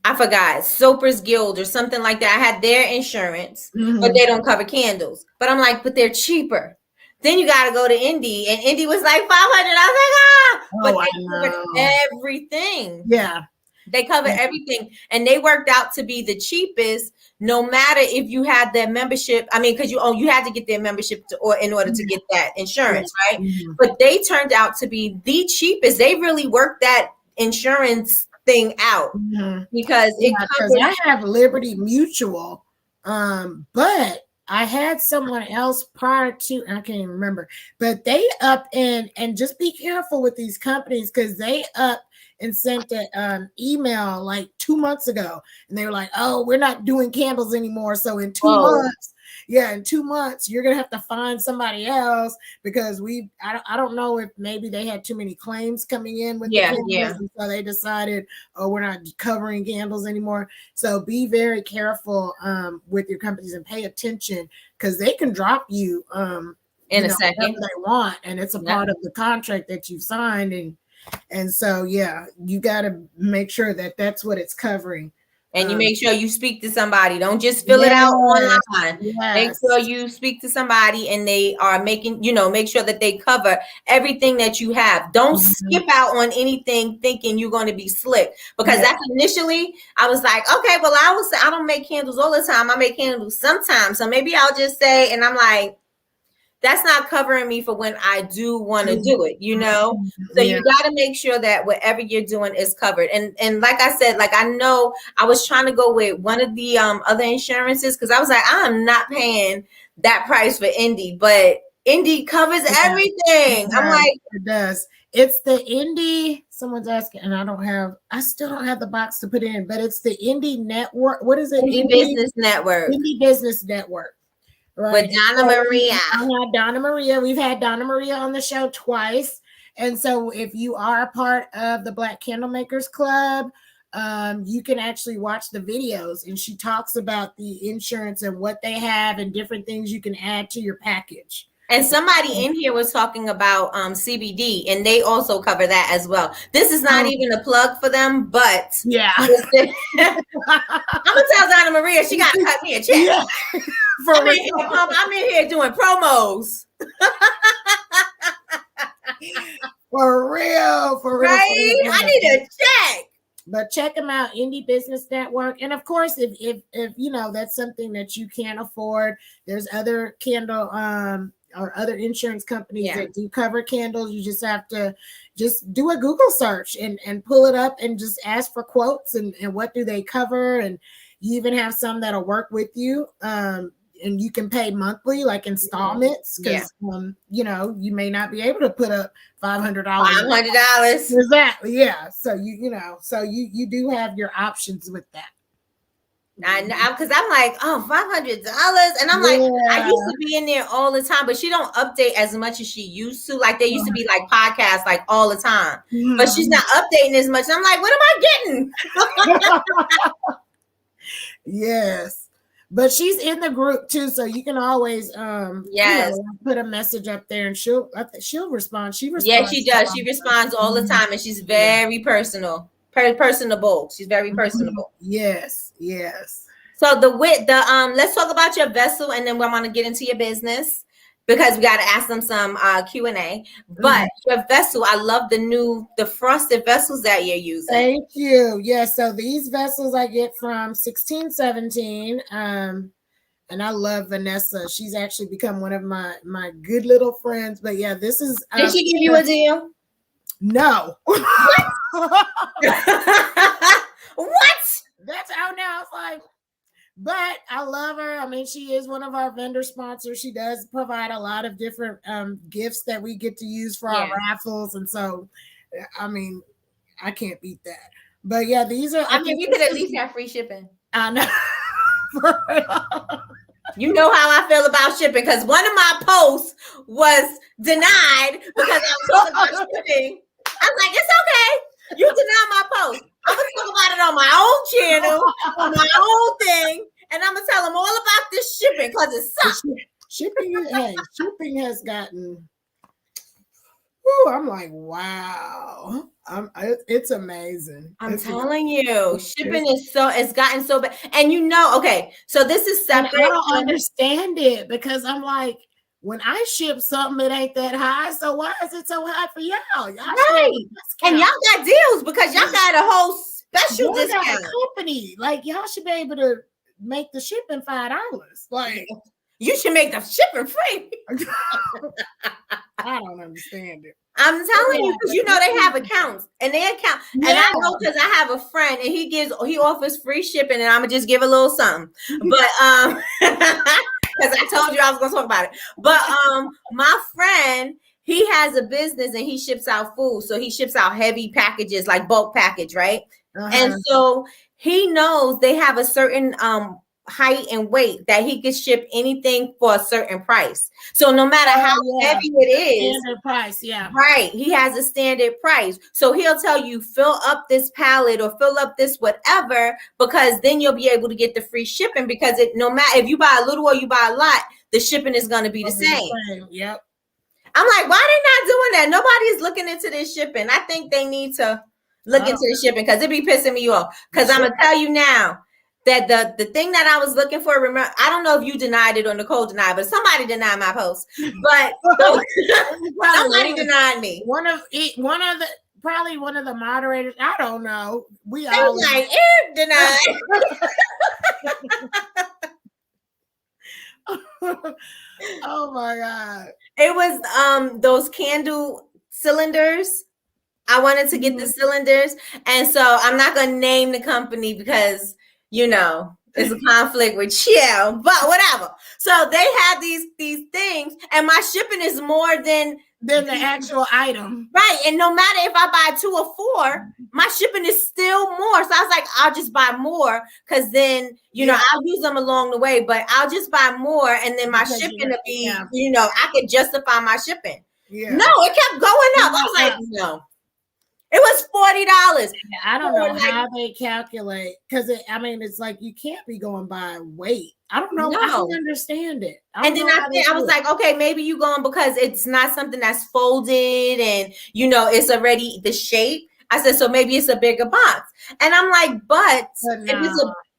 I forgot, Soper's Guild or something like that. I had their insurance, but they don't cover candles. But I'm like, but they're cheaper. Then you got to go to Indy, and Indy was like $500. I was like, but they covered everything. Yeah. They cover everything, and they worked out to be the cheapest, no matter if you had their membership. I mean, because you had to get their membership in order to get that insurance, right? But they turned out to be the cheapest. They really worked that insurance thing out because I have Liberty Mutual, but I had someone else prior to, I can't even remember, but they up and just be careful with these companies, because they up and sent an email like 2 months ago, and they were like, oh, we're not doing candles anymore, so in 2 months, in 2 months you're gonna have to find somebody else, because I don't know if maybe they had too many claims coming in with the candles, and so they decided, oh, we're not covering candles anymore. So be very careful with your companies and pay attention, because they can drop you in a second they want, and it's a part of the contract that you signed, and so you got to make sure that that's what it's covering. And you make sure you speak to somebody. Don't just fill it out online. Make sure you speak to somebody, and they are making, make sure that they cover everything that you have. Don't skip out on anything thinking you're going to be slick, because that's initially I was like, okay, well, I don't make candles all the time. I make candles sometimes. So maybe I'll just say, and I'm like, that's not covering me for when I do want to do it, So you got to make sure that whatever you're doing is covered. And like I said, like, I know I was trying to go with one of the other insurances, because I was like, I'm not paying that price for Indy, but Indy covers everything. I'm like, it does. It's the Indy. Someone's asking, and I still don't have the box to put in, but it's the Indy Network. What is it? Indy Business Network. Indy Business Network. Right. With Donna Maria. Donna Maria. We've had Donna Maria on the show twice. And so if you are a part of the Black Candle Makers Club, you can actually watch the videos, and she talks about the insurance and what they have and different things you can add to your package. And somebody in here was talking about CBD, and they also cover that as well. This is not even a plug for them, but I'm gonna tell Donna Maria she gotta cut me a check. Yeah. I'm in here doing promos. For real. Right? I need a check. But check them out, Indie Business Network. And of course, if that's something that you can't afford, there's other candle or other insurance companies that do cover candles. You just have to just do a Google search and pull it up and just ask for quotes and what do they cover. And you even have some that'll work with you. And you can pay monthly, like installments, because you may not be able to put up $500. $500. Exactly. Yeah. So you do have your options with that. I know, because I'm like, $500, and I'm like, I used to be in there all the time, but she don't update as much as she used to. Like, there used to be like podcasts like all the time, but she's not updating as much. I'm like, what am I getting? Yes, but she's in the group too, so you can always put a message up there, and she'll respond. She responds. Yeah, she does. She responds all the time, and she's very personable. She's very personable. Yes. So let's talk about your vessel, and then we're going to get into your business, because we got to ask them some Q&A. But your vessel, I love the frosted vessels that you're using. Thank you. Yeah, so these vessels I get from 1617. And I love Vanessa. She's actually become one of my good little friends. But yeah, this is. Did she give you a deal? No. What? What? That's out now. It's like, but I love her. I mean, she is one of our vendor sponsors. She does provide a lot of different gifts that we get to use for our raffles. And so, I mean, I can't beat that. But yeah, these are. I mean, we could at least have free shipping. I know. You know how I feel about shipping because one of my posts was denied because I was talking about shipping. I was like, it's okay. You deny my post. I'm going to talk about it on my own channel, on my own thing, and I'm going to tell them all about this shipping because it sucks. Shipping has gotten... Ooh, I'm like, wow. It's amazing. I'm telling you, shipping it's gotten so bad. And okay, so this is separate. And I don't understand it because I'm like, when I ship something, it ain't that high. So why is it so high for y'all? Right. And y'all got deals because y'all got a whole special discount. Got a company. Like, y'all should be able to make the shipping $5. Like, you should make the shipping free. I don't understand it. I'm telling you, because they have accounts and they account. And I know because I have a friend and he offers free shipping, and I'm gonna just give a little something. But because I told you I was gonna talk about it. But my friend, he has a business and he ships out food. So he ships out heavy packages, like bulk package, right? And so he knows they have a certain height and weight that he could ship anything for a certain price. So no matter how heavy it is, standard price, right, he has a standard price. So he'll tell you, fill up this pallet or fill up this whatever, because then you'll be able to get the free shipping, because no matter if you buy a little or you buy a lot, the shipping is going to be the same. Yep. I'm like, why they not doing that? Nobody's looking into this shipping. I think they need to look into the shipping, because it be pissing me off. Because I'm gonna tell you now that the thing that I was looking for, remember, I don't know if you denied it or Nicole denied, but somebody denied my post. But somebody denied me. One of the moderators. I don't know. We they all like denied. Oh my God. It was those candle cylinders. I wanted to get the cylinders, and so I'm not gonna name the company because it's a conflict with Chill, but whatever. So they have these things, and my shipping is more than the actual item. Right. And no matter if I buy 2 or 4, my shipping is still more. So I was like, I'll just buy more, because then, I'll use them along the way, but I'll just buy more, and then my shipping will be, I could justify my shipping. Yeah. No, it kept going up. I was like, no. It was $40. I don't know how they calculate, because it's like you can't be going by weight. I don't know. No. I don't understand it. And then I was like, okay, maybe you going because it's not something that's folded and it's already the shape. I said, so maybe it's a bigger box. And I'm like, but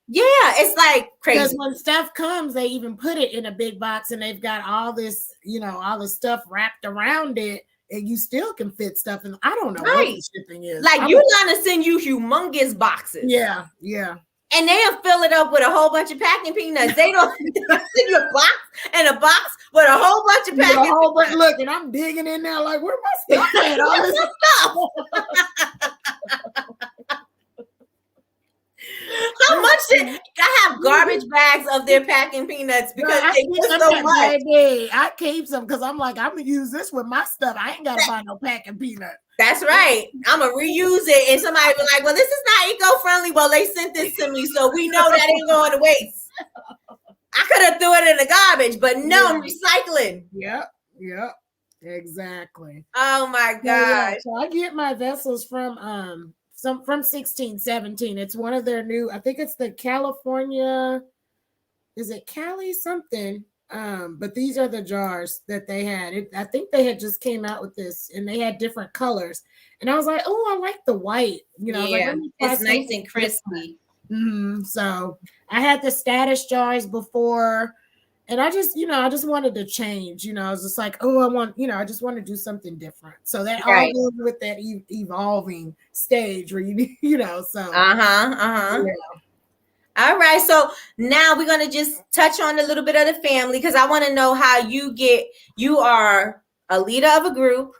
it's like crazy. Because when stuff comes, they even put it in a big box, and they've got all this, all the stuff wrapped around it. And you still can fit stuff in. I don't know what the shipping is. Like, you're gonna send you humongous boxes. Yeah. And they'll fill it up with a whole bunch of packing peanuts. They don't send you a box with a whole bunch of packing peanuts. Look, and I'm digging in there like, where my stuff at? All this stuff. How much I have garbage bags of their packing peanuts because they get so much. I keep some because I'm like, I'm gonna use this with my stuff. I ain't gotta buy no packing peanut. That's right. I'm gonna reuse it, and somebody be like, "Well, this is not eco-friendly." Well, they sent this to me, so we know that ain't going to waste. I could have threw it in the garbage, but no, I'm recycling. Yep, exactly. Oh my gosh! So I get my vessels from 1617. It's one of their new, I think it's the California, is it Cali something? But these are the jars that they had. I think they had just came out with this, and they had different colors. And I was like, oh, I like the white. It's nice and crispy. So I had the status jars before, and I just wanted to change. I was just like, oh, I just want to do something different. So that all goes with that evolving stage where so. Yeah. All right. So now we're going to just touch on a little bit of the family, because I want to know how you are a leader of a group.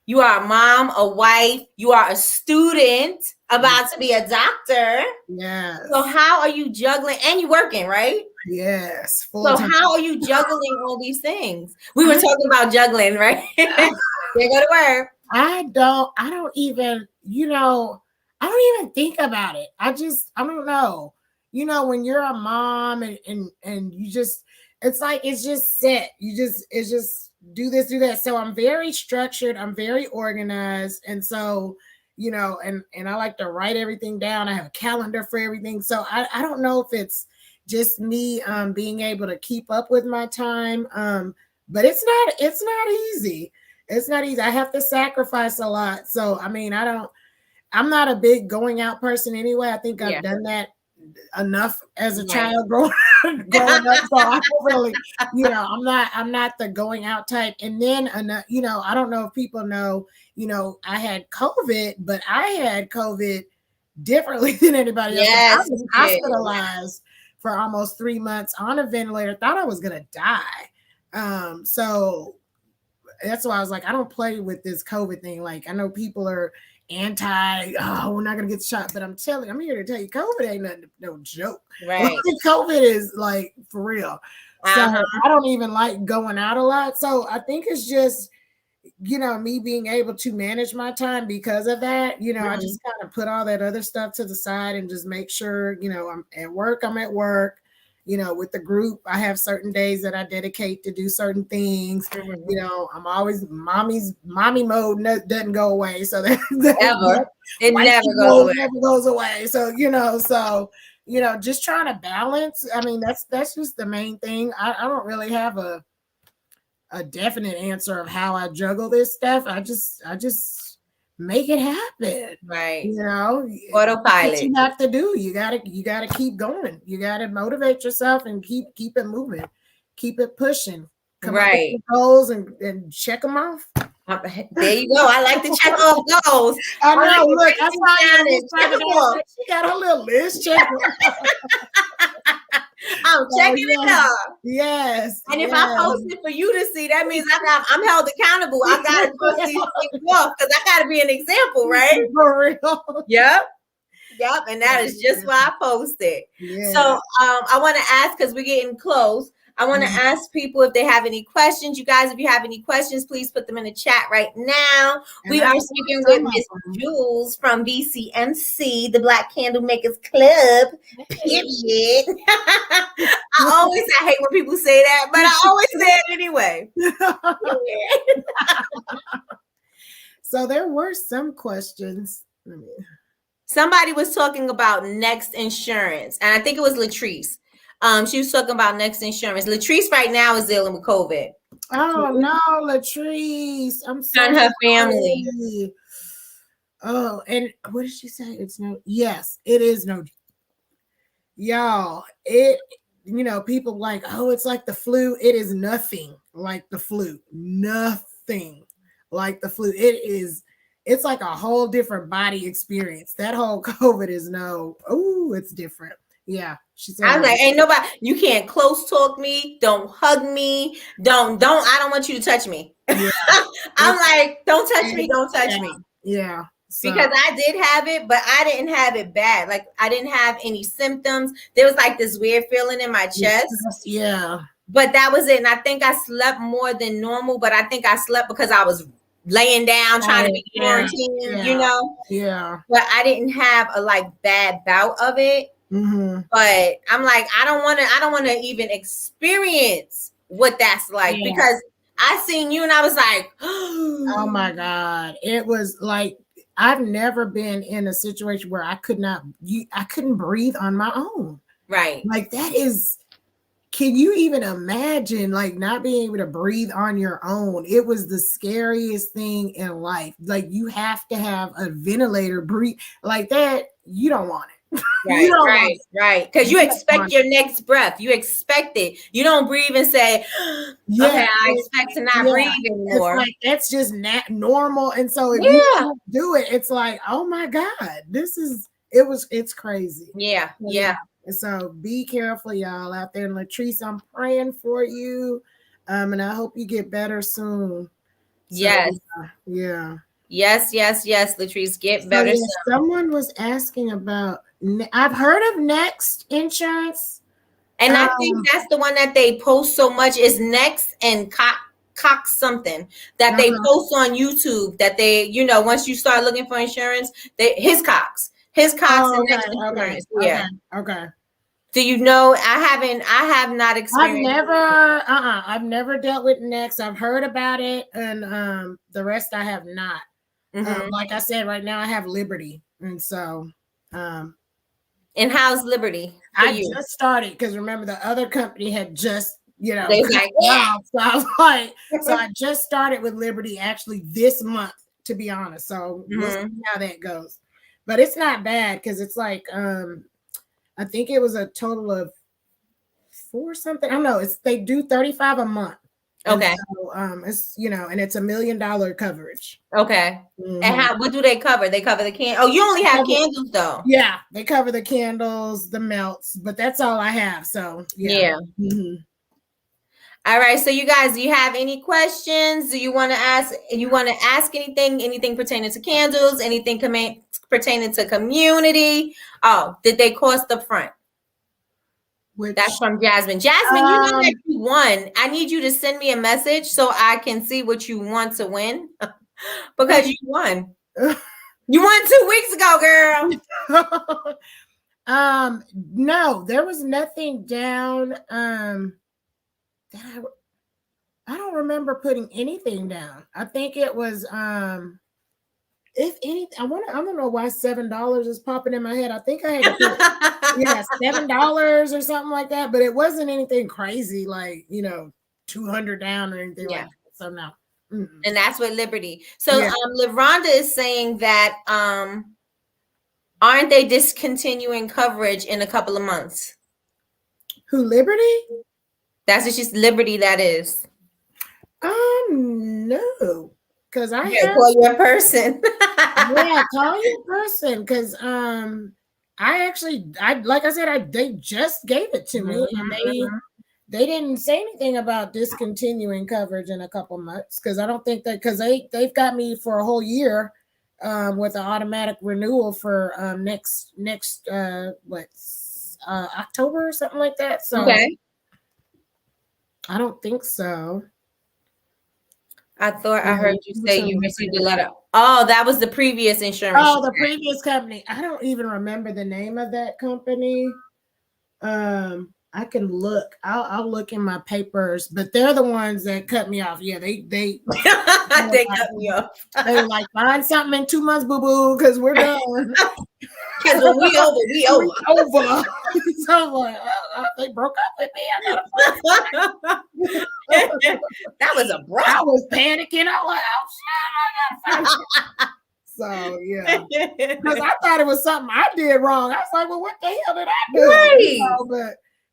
You are a mom, a wife. You are a student about to be a doctor. Yes. So how are you juggling? And you're working, right? Yes. So how are you juggling all these things? We were talking about juggling, right? They go to work. I don't even think about it. I don't know. When you're a mom and you just, it's like, it's just set. It's just do this, do that. So I'm very structured. I'm very organized. And so, and I like to write everything down. I have a calendar for everything. So I don't know if it's just me being able to keep up with my time. But it's not easy. It's not easy. I have to sacrifice a lot. So, I mean, I'm not a big going out person anyway. I think I've done that enough as a child growing up. So I don't really, I'm not the going out type. And then, I don't know if people know, I had COVID, but I had COVID differently than anybody else. Yes, I was hospitalized for almost 3 months on a ventilator, thought I was going to die. So that's why I was like, I don't play with this COVID thing. Like, I know people are we're not gonna get shot, but I'm here to tell you, COVID ain't nothing, no joke. Right. COVID is like for real. So I don't even like going out a lot. So I think it's just, me being able to manage my time because of that. I just kind of put all that other stuff to the side and just make sure, I'm at work. With the group, I have certain days that I dedicate to do certain things. I'm always mommy mode doesn't go away. So that it never goes away. So, just trying to balance. I mean, that's just the main thing. I don't really have a definite answer of how I juggle this stuff. I just make it happen. Right. Autopilot. What you have to do. You gotta keep going. You gotta motivate yourself and keep it moving, keep it pushing. Come up with goals and check them off. There you go. I like to check off goals. I know. Look, I saw you. She got her little list. Check. I'm checking it off. Yes. And if I post it for you to see, that means I'm held accountable. I gotta post these things off because I gotta be an example, right? For real. Yep. And that is just why I post it. Yeah. So I want to ask, because we're getting close, I want to ask people if they have any questions. You guys, if you have any questions, please put them in the chat right now. We are speaking with Miss Jewelz from BCMC, the Black Candle Makers Club. Period. I hate when people say that, but I always say it anyway. So there were some questions. Somebody was talking about Next Insurance, and I think it was Latrice. She was talking about Next Insurance. Latrice right now is dealing with COVID. Oh no, Latrice! I'm sorry. And her family. Oh, and what did she say? It's no. Yes, it is no. Y'all, people like, oh, it's like the flu. It is nothing like the flu. Nothing like the flu. It's like a whole different body experience. That whole COVID is it's different. Yeah. She said, I'm like, ain't nobody, you can't close talk me. Don't hug me. I don't want you to touch me. Yeah. I'm like, don't touch me. Don't touch me. Yeah. So. Because I did have it, but I didn't have it bad. Like, I didn't have any symptoms. There was like this weird feeling in my chest. Yeah. But that was it. And I think I slept more than normal, but I think I slept because I was laying down trying to be quarantined, Yeah. But I didn't have a bad bout of it. Mm-hmm. But I'm like, I don't want to even experience what that's like because I seen you and I was like, oh my God. It was like, I've never been in a situation where I couldn't breathe on my own. Right. Like that is, can you even imagine not being able to breathe on your own? It was the scariest thing in life. Like you have to have a ventilator breathe like that. You don't want it. Right. Because you expect your next breath. You expect it. You don't breathe and say, okay, I expect to not breathe anymore. It's like that's just normal. And so if you don't do it, it's like, oh my God, it's crazy. Yeah. And so be careful, y'all out there. And Latrice, I'm praying for you. And I hope you get better soon. Yes. Yeah. Yes, Latrice, get better soon. Someone was asking about, I've heard of Next Insurance. And I think that's the one that they post so much is Next and Cox something that they post on YouTube that they, once you start looking for insurance, his Cox and Next Insurance. Okay. Do you know? I have not experienced. I've never dealt with Next. I've heard about it, and the rest I have not. Like I said, right now I have Liberty, and so and how's Liberty for you? just started because remember the other company had just They was like, yeah. so I was like, so I just started with Liberty actually this month, to be honest. So we'll see how that goes, but it's not bad because it's like I think it was a total of 4 something. I don't know. They do $35 a month. Okay. So, it's and it's $1 million coverage. Okay. And what do they cover? They cover the Oh, you only have candles though. Yeah, they cover the candles, the melts, but that's all I have. So yeah. All right. So you guys, do you have any questions? Do you want to ask? You want to ask anything pertaining to candles? Anything pertaining to community? Oh, did they cost up front? That's from Jasmine. Jasmine, you know that you won. I need you to send me a message so I can see what you want to win because you won. You won 2 weeks ago, girl. No, there was nothing down. That I don't remember putting anything down. I think it was if anything, I don't know why $7 is popping in my head. I think I had to put $7 or something like that, but it wasn't anything crazy like 200 down or anything like that. So no. And that's with Liberty. So LaRonda is saying that aren't they discontinuing coverage in a couple of months? Who, Liberty? That's just Liberty, that is. No. Because I call your person. Call your person. Because like I said, they just gave it to me, and they didn't say anything about discontinuing coverage in a couple months. Because I don't think that because they've got me for a whole year with an automatic renewal for next October or something like that. So I don't think so. I thought I heard you say you received a letter. Oh, that was the previous insurance. Oh, the previous company. I don't even remember the name of that company. I can look. I'll look in my papers, but they're the ones that cut me off. Yeah, they they cut me off. They were like, find something in 2 months, boo boo, because we're done. Because when we over. So I'm like, they broke up with me. That was abrupt. I was panicking. I was like, oh shit, I gotta find So yeah, because I thought it was something I did wrong. I was like, well, what the hell did I do? Right.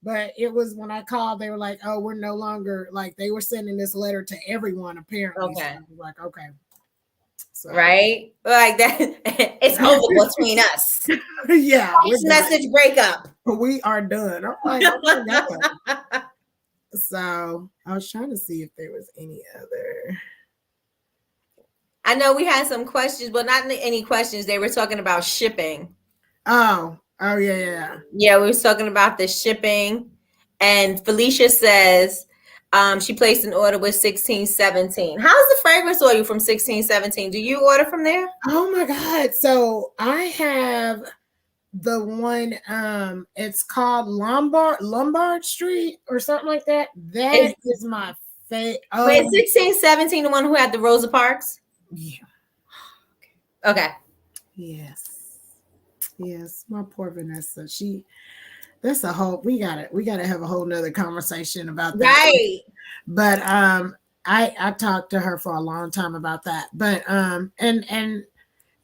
But it was when I called, they were like, oh, we're no longer, like, they were sending this letter to everyone apparently. Okay. So I was like, okay. So. Right? Like that, it's over between us. Yeah. This message breakup. We are done. I'm like, oh my God. So I was trying to see if there was any other. I know we had some questions, but not any questions. They were talking about shipping. Oh, yeah. Yeah, we were talking about the shipping. And Felicia says she placed an order with 1617. How's the fragrance oil from 1617? Do you order from there? Oh my God. So I have the one, it's called Lombard Street or something like that. That is my favorite. Oh. Wait, 1617, the one who had the Rosa Parks? Yeah. Okay. Yes, my poor Vanessa. That's a whole. We gotta have a whole nother conversation about that. Right. But I talked to her for a long time about that. But and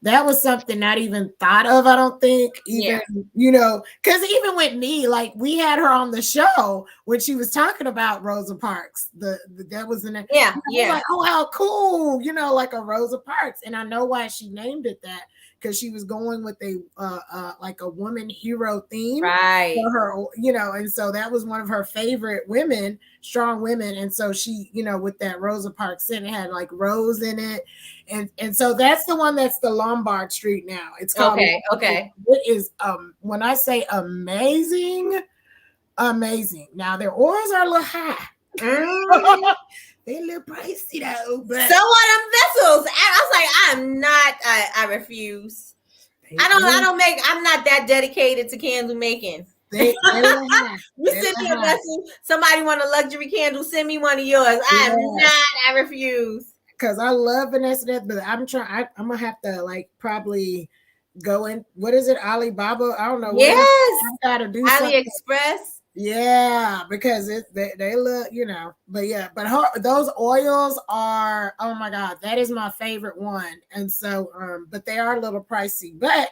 that was something not even thought of. I don't think even because even with me, like we had her on the show when she was talking about Rosa Parks. That was in it. Yeah. Like, oh, how cool, like a Rosa Parks, and I know why she named it that. Because she was going with a like a woman hero theme, right? For her, and so that was one of her favorite women, strong women, and so she, with that Rosa Parks scent, it had like rose in it, and so that's the one that's the Lombard Street now. It's called okay. It is when I say amazing. Now their oils are a little high. They're a little pricey though, but so are them vessels. I was like, I'm not. I refuse. I'm not that dedicated to candle making. love high. You sit there, somebody want a luxury candle, send me one of yours. I am not, I refuse. Because I love Vanessa, but I'm gonna have to like probably go in. What is it, Alibaba? I don't know. Yes, I gotta do AliExpress. Yeah, because they look, but those oils are, oh my God, that is my favorite one. And so, but they are a little pricey, but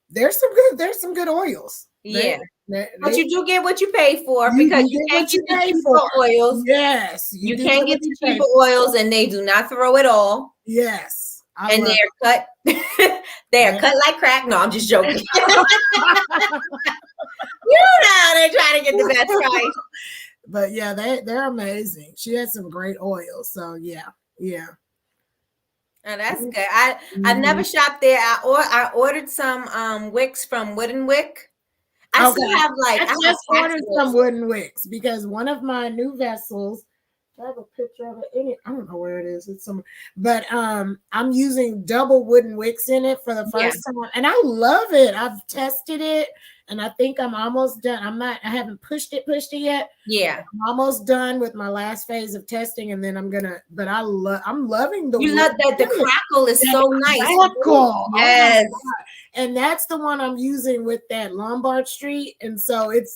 there's some good oils. Yeah. But you do get what you pay for, because you can't get the cheaper oils. Yes. You can't get the cheaper oils, and they do not throw it all. Yes. And they're cut. They're cut like crack. No, I'm just joking. You know, they're trying to get the best price. But yeah, they're amazing. She had some great oils. So yeah. Oh, that's good. I never shopped there. I ordered some wicks from Wooden Wick. I still have I just ordered some wooden wicks because one of my new vessels, I have a picture of it in it. I don't know where it is. It's somewhere. But I'm using double wooden wicks in it for the first time. And I love it. I've tested it and I think I'm almost done. I haven't pushed it yet. Yeah. I'm almost done with my last phase of testing, and then I'm loving the You love that the crackle is so nice. Crackle. Yes. Oh, and that's the one I'm using with that Lombard Street. And so it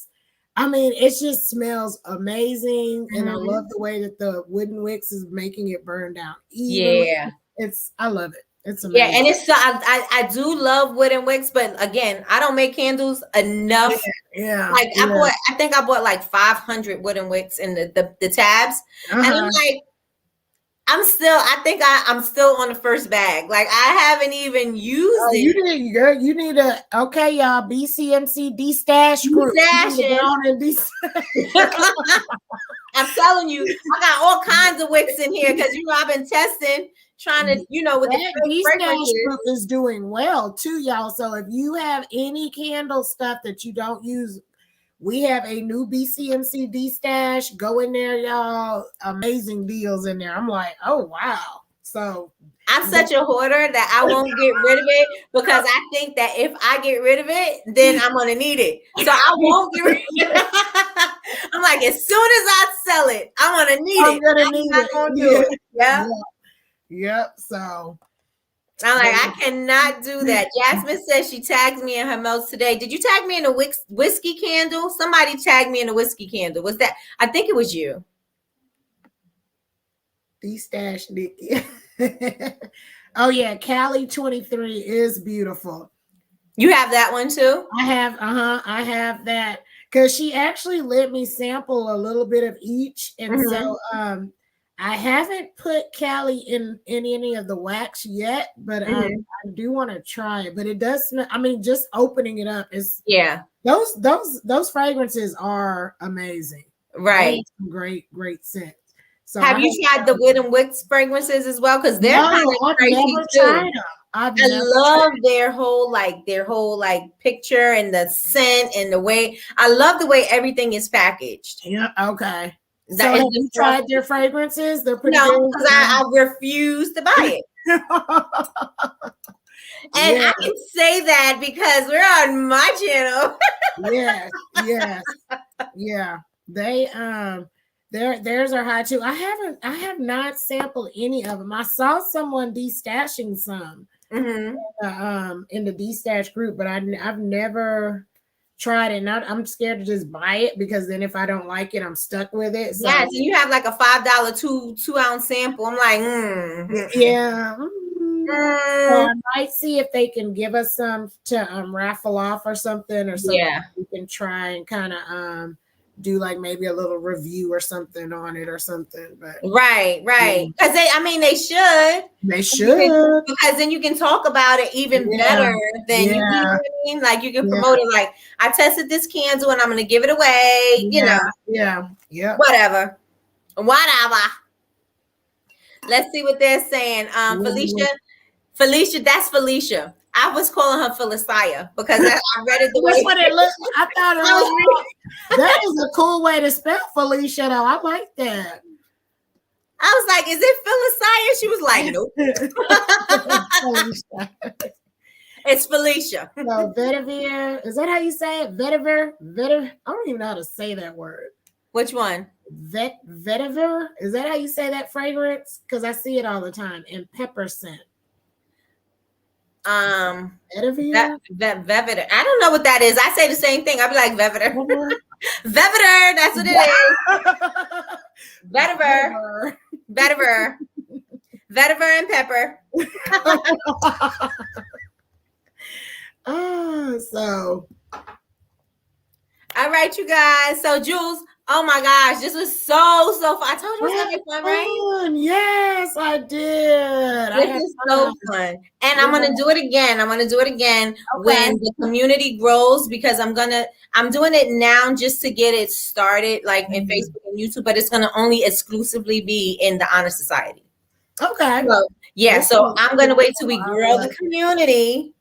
just smells amazing. And I love the way that the wooden wicks is making it burn down evenly. Yeah. I love it. It's amazing. Yeah, and it's I do love wooden wicks, but again, I don't make candles enough. Yeah. Like I think I bought like 500 wooden wicks in the tabs. And I'm like, I'm still on the first bag. Like I haven't even used it. You need y'all, BCMC D-Stash group. I'm telling you, I got all kinds of wicks in here because I've been testing, trying to, with the D-Stash group is doing well too, y'all. So if you have any candle stuff that you don't use, we have a new BCMC D-Stash. Go in there, y'all. Amazing deals in there. I'm like, oh wow. So I'm such a hoarder that I won't get rid of it, because I think that if I get rid of it, then I'm gonna need it. So I won't get rid of it. I'm like, as soon as I sell it, I'm gonna need it. I'm not gonna do it. Yeah. Yep. So I'm like, I cannot do that. Jasmine says she tagged me in her notes today. Did you tag me in a whiskey candle? Somebody tagged me in a whiskey candle. Was that? I think it was you. D-Stash Nikki. Oh yeah, Cali 23 is beautiful. You have that one too? I have that, because she actually let me sample a little bit of each. And so I haven't put Cali in any of the wax yet, but I do want to try it. But it does smell, just opening it up is those fragrances are amazing. Right. Great scent. So have you tried the Wooden Wicks fragrances as well? Because they're kind of crazy too. I love their whole picture and the scent and the way. I love the way everything is packaged. Yeah. Okay. So have you tried their fragrances? They're pretty good. Because I refuse to buy it. And I can say that because we're on my channel. Yeah. Theirs are high too. I have not sampled any of them. I saw someone de-stashing some in the D-Stash group, but I've never tried it. I'm scared to just buy it, because then if I don't like it, I'm stuck with it. So. Yes, and you have like a $5 2-ounce sample. I'm like, yeah. So I might see if they can give us some to raffle off or something, Yeah, we can try and kind of do like maybe a little review or something on it or something. But right, because they should because then you can talk about it even better than you know what I mean. Like you can promote it like, I tested this candle and I'm gonna give it away. Whatever. Let's see what they're saying. Felicia, that's Felicia. I was calling her Felicia because I read it the way it looked. I thought it was. That is a cool way to spell Felicia, though. I like that. I was like, "Is it Felicia?" She was like, "Nope." It's Felicia. So vetiver, is that how you say it? Vetiver? I don't even know how to say that word. Which one? Vetiver? Is that how you say that fragrance? Because I see it all the time. And pepper scent. Vetiver. I don't know what that is. I say the same thing. I'll be like Vetiver. Vetiver, that's what it is. Vetiver. Vetiver and pepper. So. All right, you guys. So, Jewelz, oh my gosh, this was so fun. I told you it was going to be fun, right? Yes, I did. This is so fun. And I'm going to do it again. When the community grows, because I'm doing it now just to get it started, like in Facebook and YouTube, but it's going to only exclusively be in the Honor Society. Okay. So I'm going to wait till we grow the community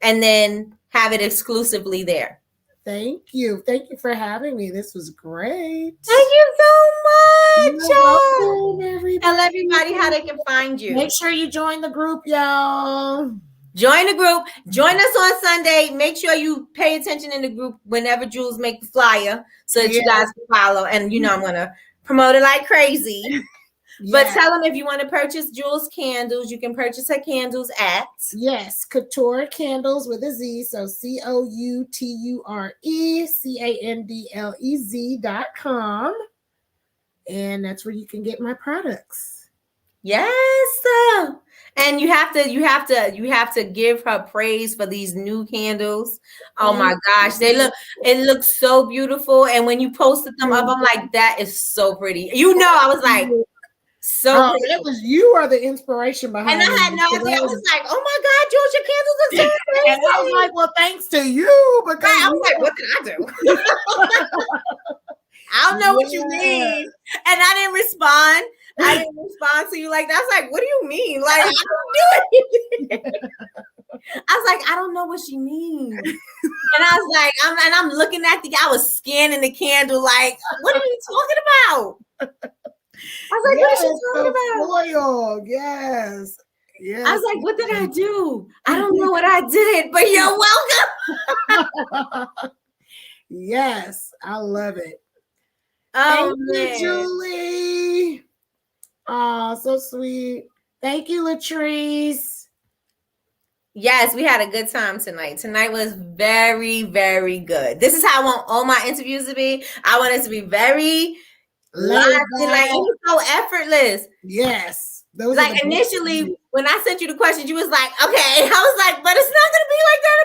and then have it exclusively there. Thank you for having me. This was great. Thank you so much. Tell everybody how they can find you. Make sure you join the group, y'all. Join the group. Join us on Sunday. Make sure you pay attention in the group whenever Jewelz make the flyer so that you guys can follow. And I'm going to promote it like crazy. But tell them if you want to purchase Jewelz candles, you can purchase her candles at Couture Candlez with a Z. So CoutureCandlez.com. And that's where you can get my products. Yes. And you have to give her praise for these new candles. Oh my gosh, it looks so beautiful. And when you posted them up, I'm like, that is so pretty. I was like, it was you are the inspiration behind it. And I had no idea. I was like, oh my God, Jewelz, your candles are so pretty. And I was like, well, thanks to you. Because I was like, what did I do? I don't know what you mean. And I didn't respond. To you like that. I was like, what do you mean? Like, I don't do it. I was like, I don't know what she means. And I was like, I'm looking at I was scanning the candle like, what are you talking about? I was like, what is she talking about? Loyal. Yes. I was like, what did I do? I don't know what I did, but you're welcome. Yes, I love it. Oh, thank you, Julie. Oh, so sweet. Thank you, Latrice. Yes, we had a good time tonight. Tonight was very, very good. This is how I want all my interviews to be. I want it to be very like it was so effortless. Yes. Like initially, when I sent you the questions, you was like, okay. I was like, but it's not gonna be like that.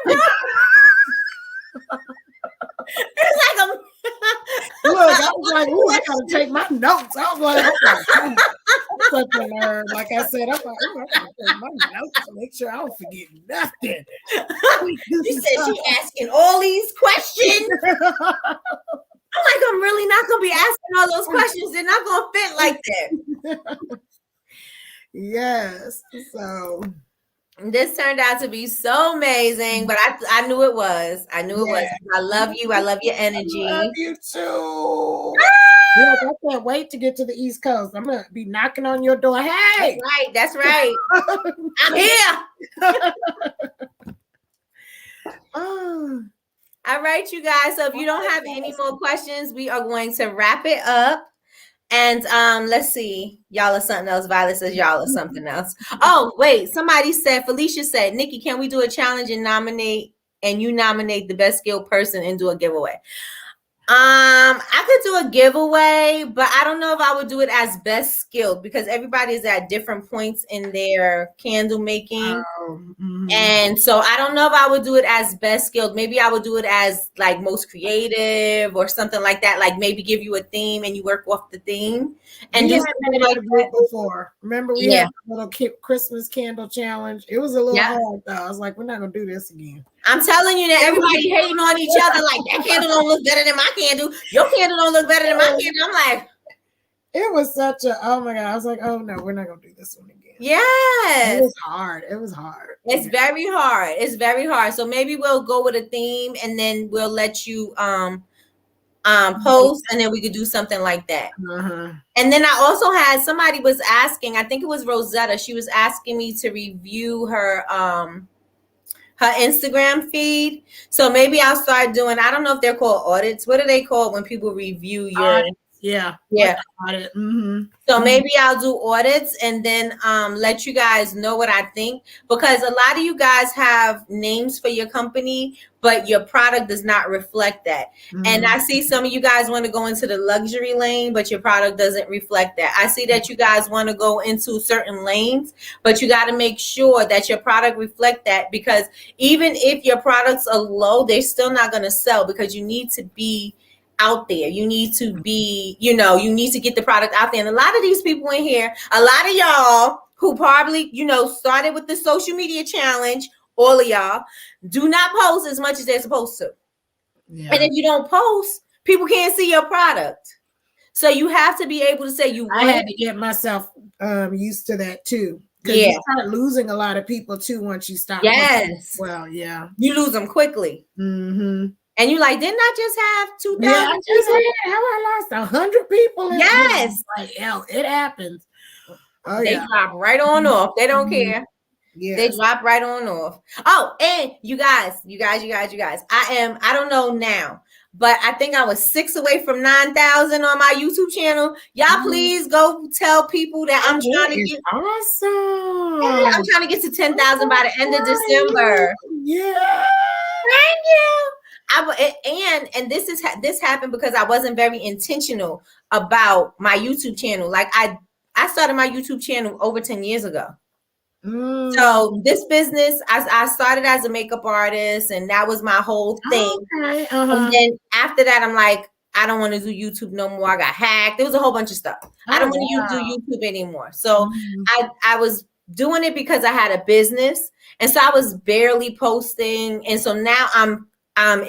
It's like look, I was like, ooh, I gotta take my notes. I was like, I'm such a nerd. Like I said, I'm gonna take my notes to make sure I don't forget nothing. You said she asking all these questions. I'm like, I'm really not going to be asking all those questions. They're not going to fit like that. Yes. So this turned out to be so amazing, but I knew it was. I was. I love you. I love your energy. I love you too. Look, I can't wait to get to the East Coast. I'm going to be knocking on your door. Hey. That's right. I'm here. All right, you guys. So if you don't have any more questions, we are going to wrap it up. And let's see. Y'all are something else. Violet says y'all are something else. Oh, wait. Felicia said, Nikki, can we do a challenge and you nominate the best skilled person and do a giveaway? I could do a giveaway, but I don't know if I would do it as best skilled because everybody is at different points in their candle making. And so I don't know if I would do it as best skilled. Maybe I would do it as like most creative or something like that. Like maybe give you a theme and you work off the theme. And just like that before. Remember we had a little Christmas candle challenge. It was a little hard though. I was like, we're not gonna do this again. I'm telling you that everybody hating on each other. Like that candle don't look better than my candle. Your candle don't look better than my candle. I'm like, it was such a oh my God. I was like, oh no, we're not gonna do this one again. Yes. It was hard. It's very hard. It's very hard. So maybe we'll go with a theme and then we'll let you post and then we could do something like that. And then I also had somebody was asking, I think it was Rosetta. She was asking me to review her her Instagram feed. So maybe I'll start doing, I don't know if they're called audits. What are they called when people review your yeah. Yeah. Audit. Mm-hmm. So maybe I'll do audits and then let you guys know what I think, because a lot of you guys have names for your company, but your product does not reflect that. And I see some of you guys want to go into the luxury lane, but your product doesn't reflect that. I see that you guys want to go into certain lanes, but you got to make sure that your product reflect that, because even if your products are low, they're still not going to sell, because you need to be out there. You need to be, you need to get the product out there. And a lot of these people in here, a lot of y'all who probably, started with the social media challenge, all of y'all do not post as much as they're supposed to. Yeah. And if you don't post, people can't see your product. So you have to be able to say I had to get myself used to that too. Because you start losing a lot of people too once you stop. Yes. Well, yeah. You lose them quickly. Mm-hmm. And you're like, didn't I just have 2,000? Yeah, I just had, how I lost 100 people. Yes. Like, hell, it happens. Oh, they drop right on off. They don't care. Yeah. They drop right on off. Oh, and you guys. I don't know now, but I think I was 6 away from 9,000 on my YouTube channel. Y'all please go tell people that I'm trying to get. Awesome. Yeah, I'm trying to get to 10,000 by the end of December. Yeah. Thank you. And this happened because I wasn't very intentional about my YouTube channel. Like I started my YouTube channel over 10 years ago. So this business, I started as a makeup artist, and that was my whole thing. Okay. And then after that, I'm like, I don't want to do YouTube no more. I got hacked. There was a whole bunch of stuff. I don't want to do YouTube anymore. So I was doing it because I had a business, and so I was barely posting. And so now I'm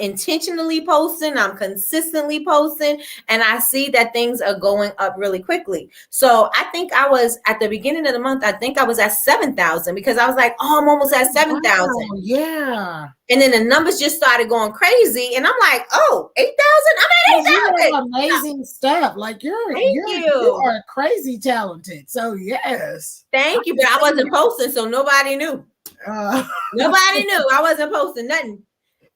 intentionally posting, I'm consistently posting, and I see that things are going up really quickly. So I think I was at the beginning of the month, I think I was at 7,000, because I was like, oh, I'm almost at 7,000. Wow, yeah. And then the numbers just started going crazy, and I'm like, oh, 8,000? I'm at 8,000. Amazing stuff. Like you are crazy talented. So yes. Thank you. But I wasn't posting, so nobody knew. Nobody knew. I wasn't posting nothing.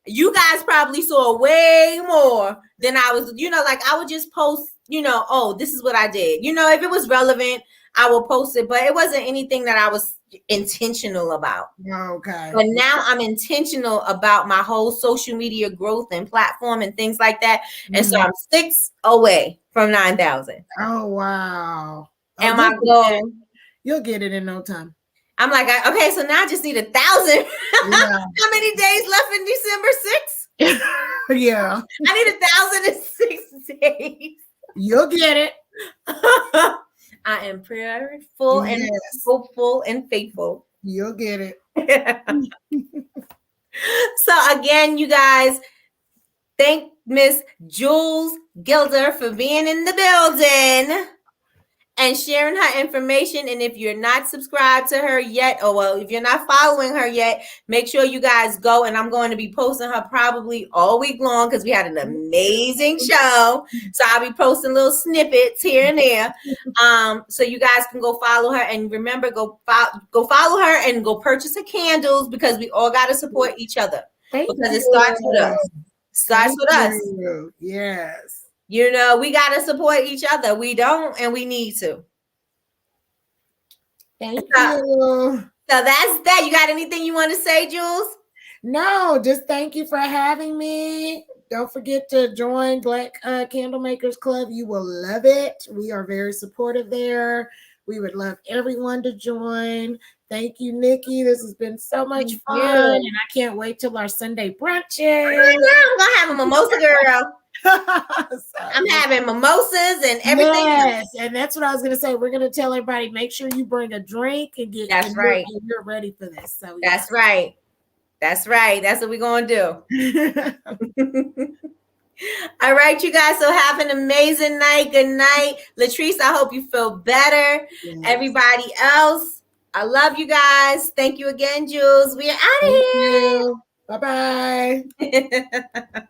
You guys probably saw way more than I was, like I would just post, oh, this is what I did. If it was relevant, I will post it, but it wasn't anything that I was intentional about. Okay. But now I'm intentional about my whole social media growth and platform and things like that. And so I'm 6 away from 9,000. Oh, wow. And my goal. You'll get it in no time. I'm like, okay, so now I just need 1,000. Yeah. How many days left in December? 6? Yeah. I need 1,006 days. You'll get it. I am prayerful and hopeful and faithful. You'll get it. So again, you guys, thank Miss Jewelz Gilder for being in the building and sharing her information. And if you're not subscribed to her yet, if you're not following her yet, make sure you guys go. And I'm going to be posting her probably all week long, because we had an amazing show. So I'll be posting little snippets here and there. So you guys can go follow her, and remember, go follow her and go purchase her candles, because we all got to support each other. It starts with us. Starts with us. Yes. We got to support each other. We don't, and we need to. Thank you. So that's that. You got anything you want to say, Jewelz? No, just thank you for having me. Don't forget to join Black Candle Makers Club. You will love it. We are very supportive there. We would love everyone to join. Thank you, Nikki. This has been so much fun, and I can't wait till our Sunday brunches. I'm gonna have a mimosa, girl. I'm having mimosas and everything. Yes, and that's what I was gonna say. We're gonna tell everybody, make sure you bring a drink and get. That's right. You're ready for this. So that's right. That's right. That's what we're gonna do. All right, you guys. So have an amazing night. Good night, Latrice. I hope you feel better. Yes. Everybody else, I love you guys. Thank you again, Jewelz. We are out of here. Bye bye.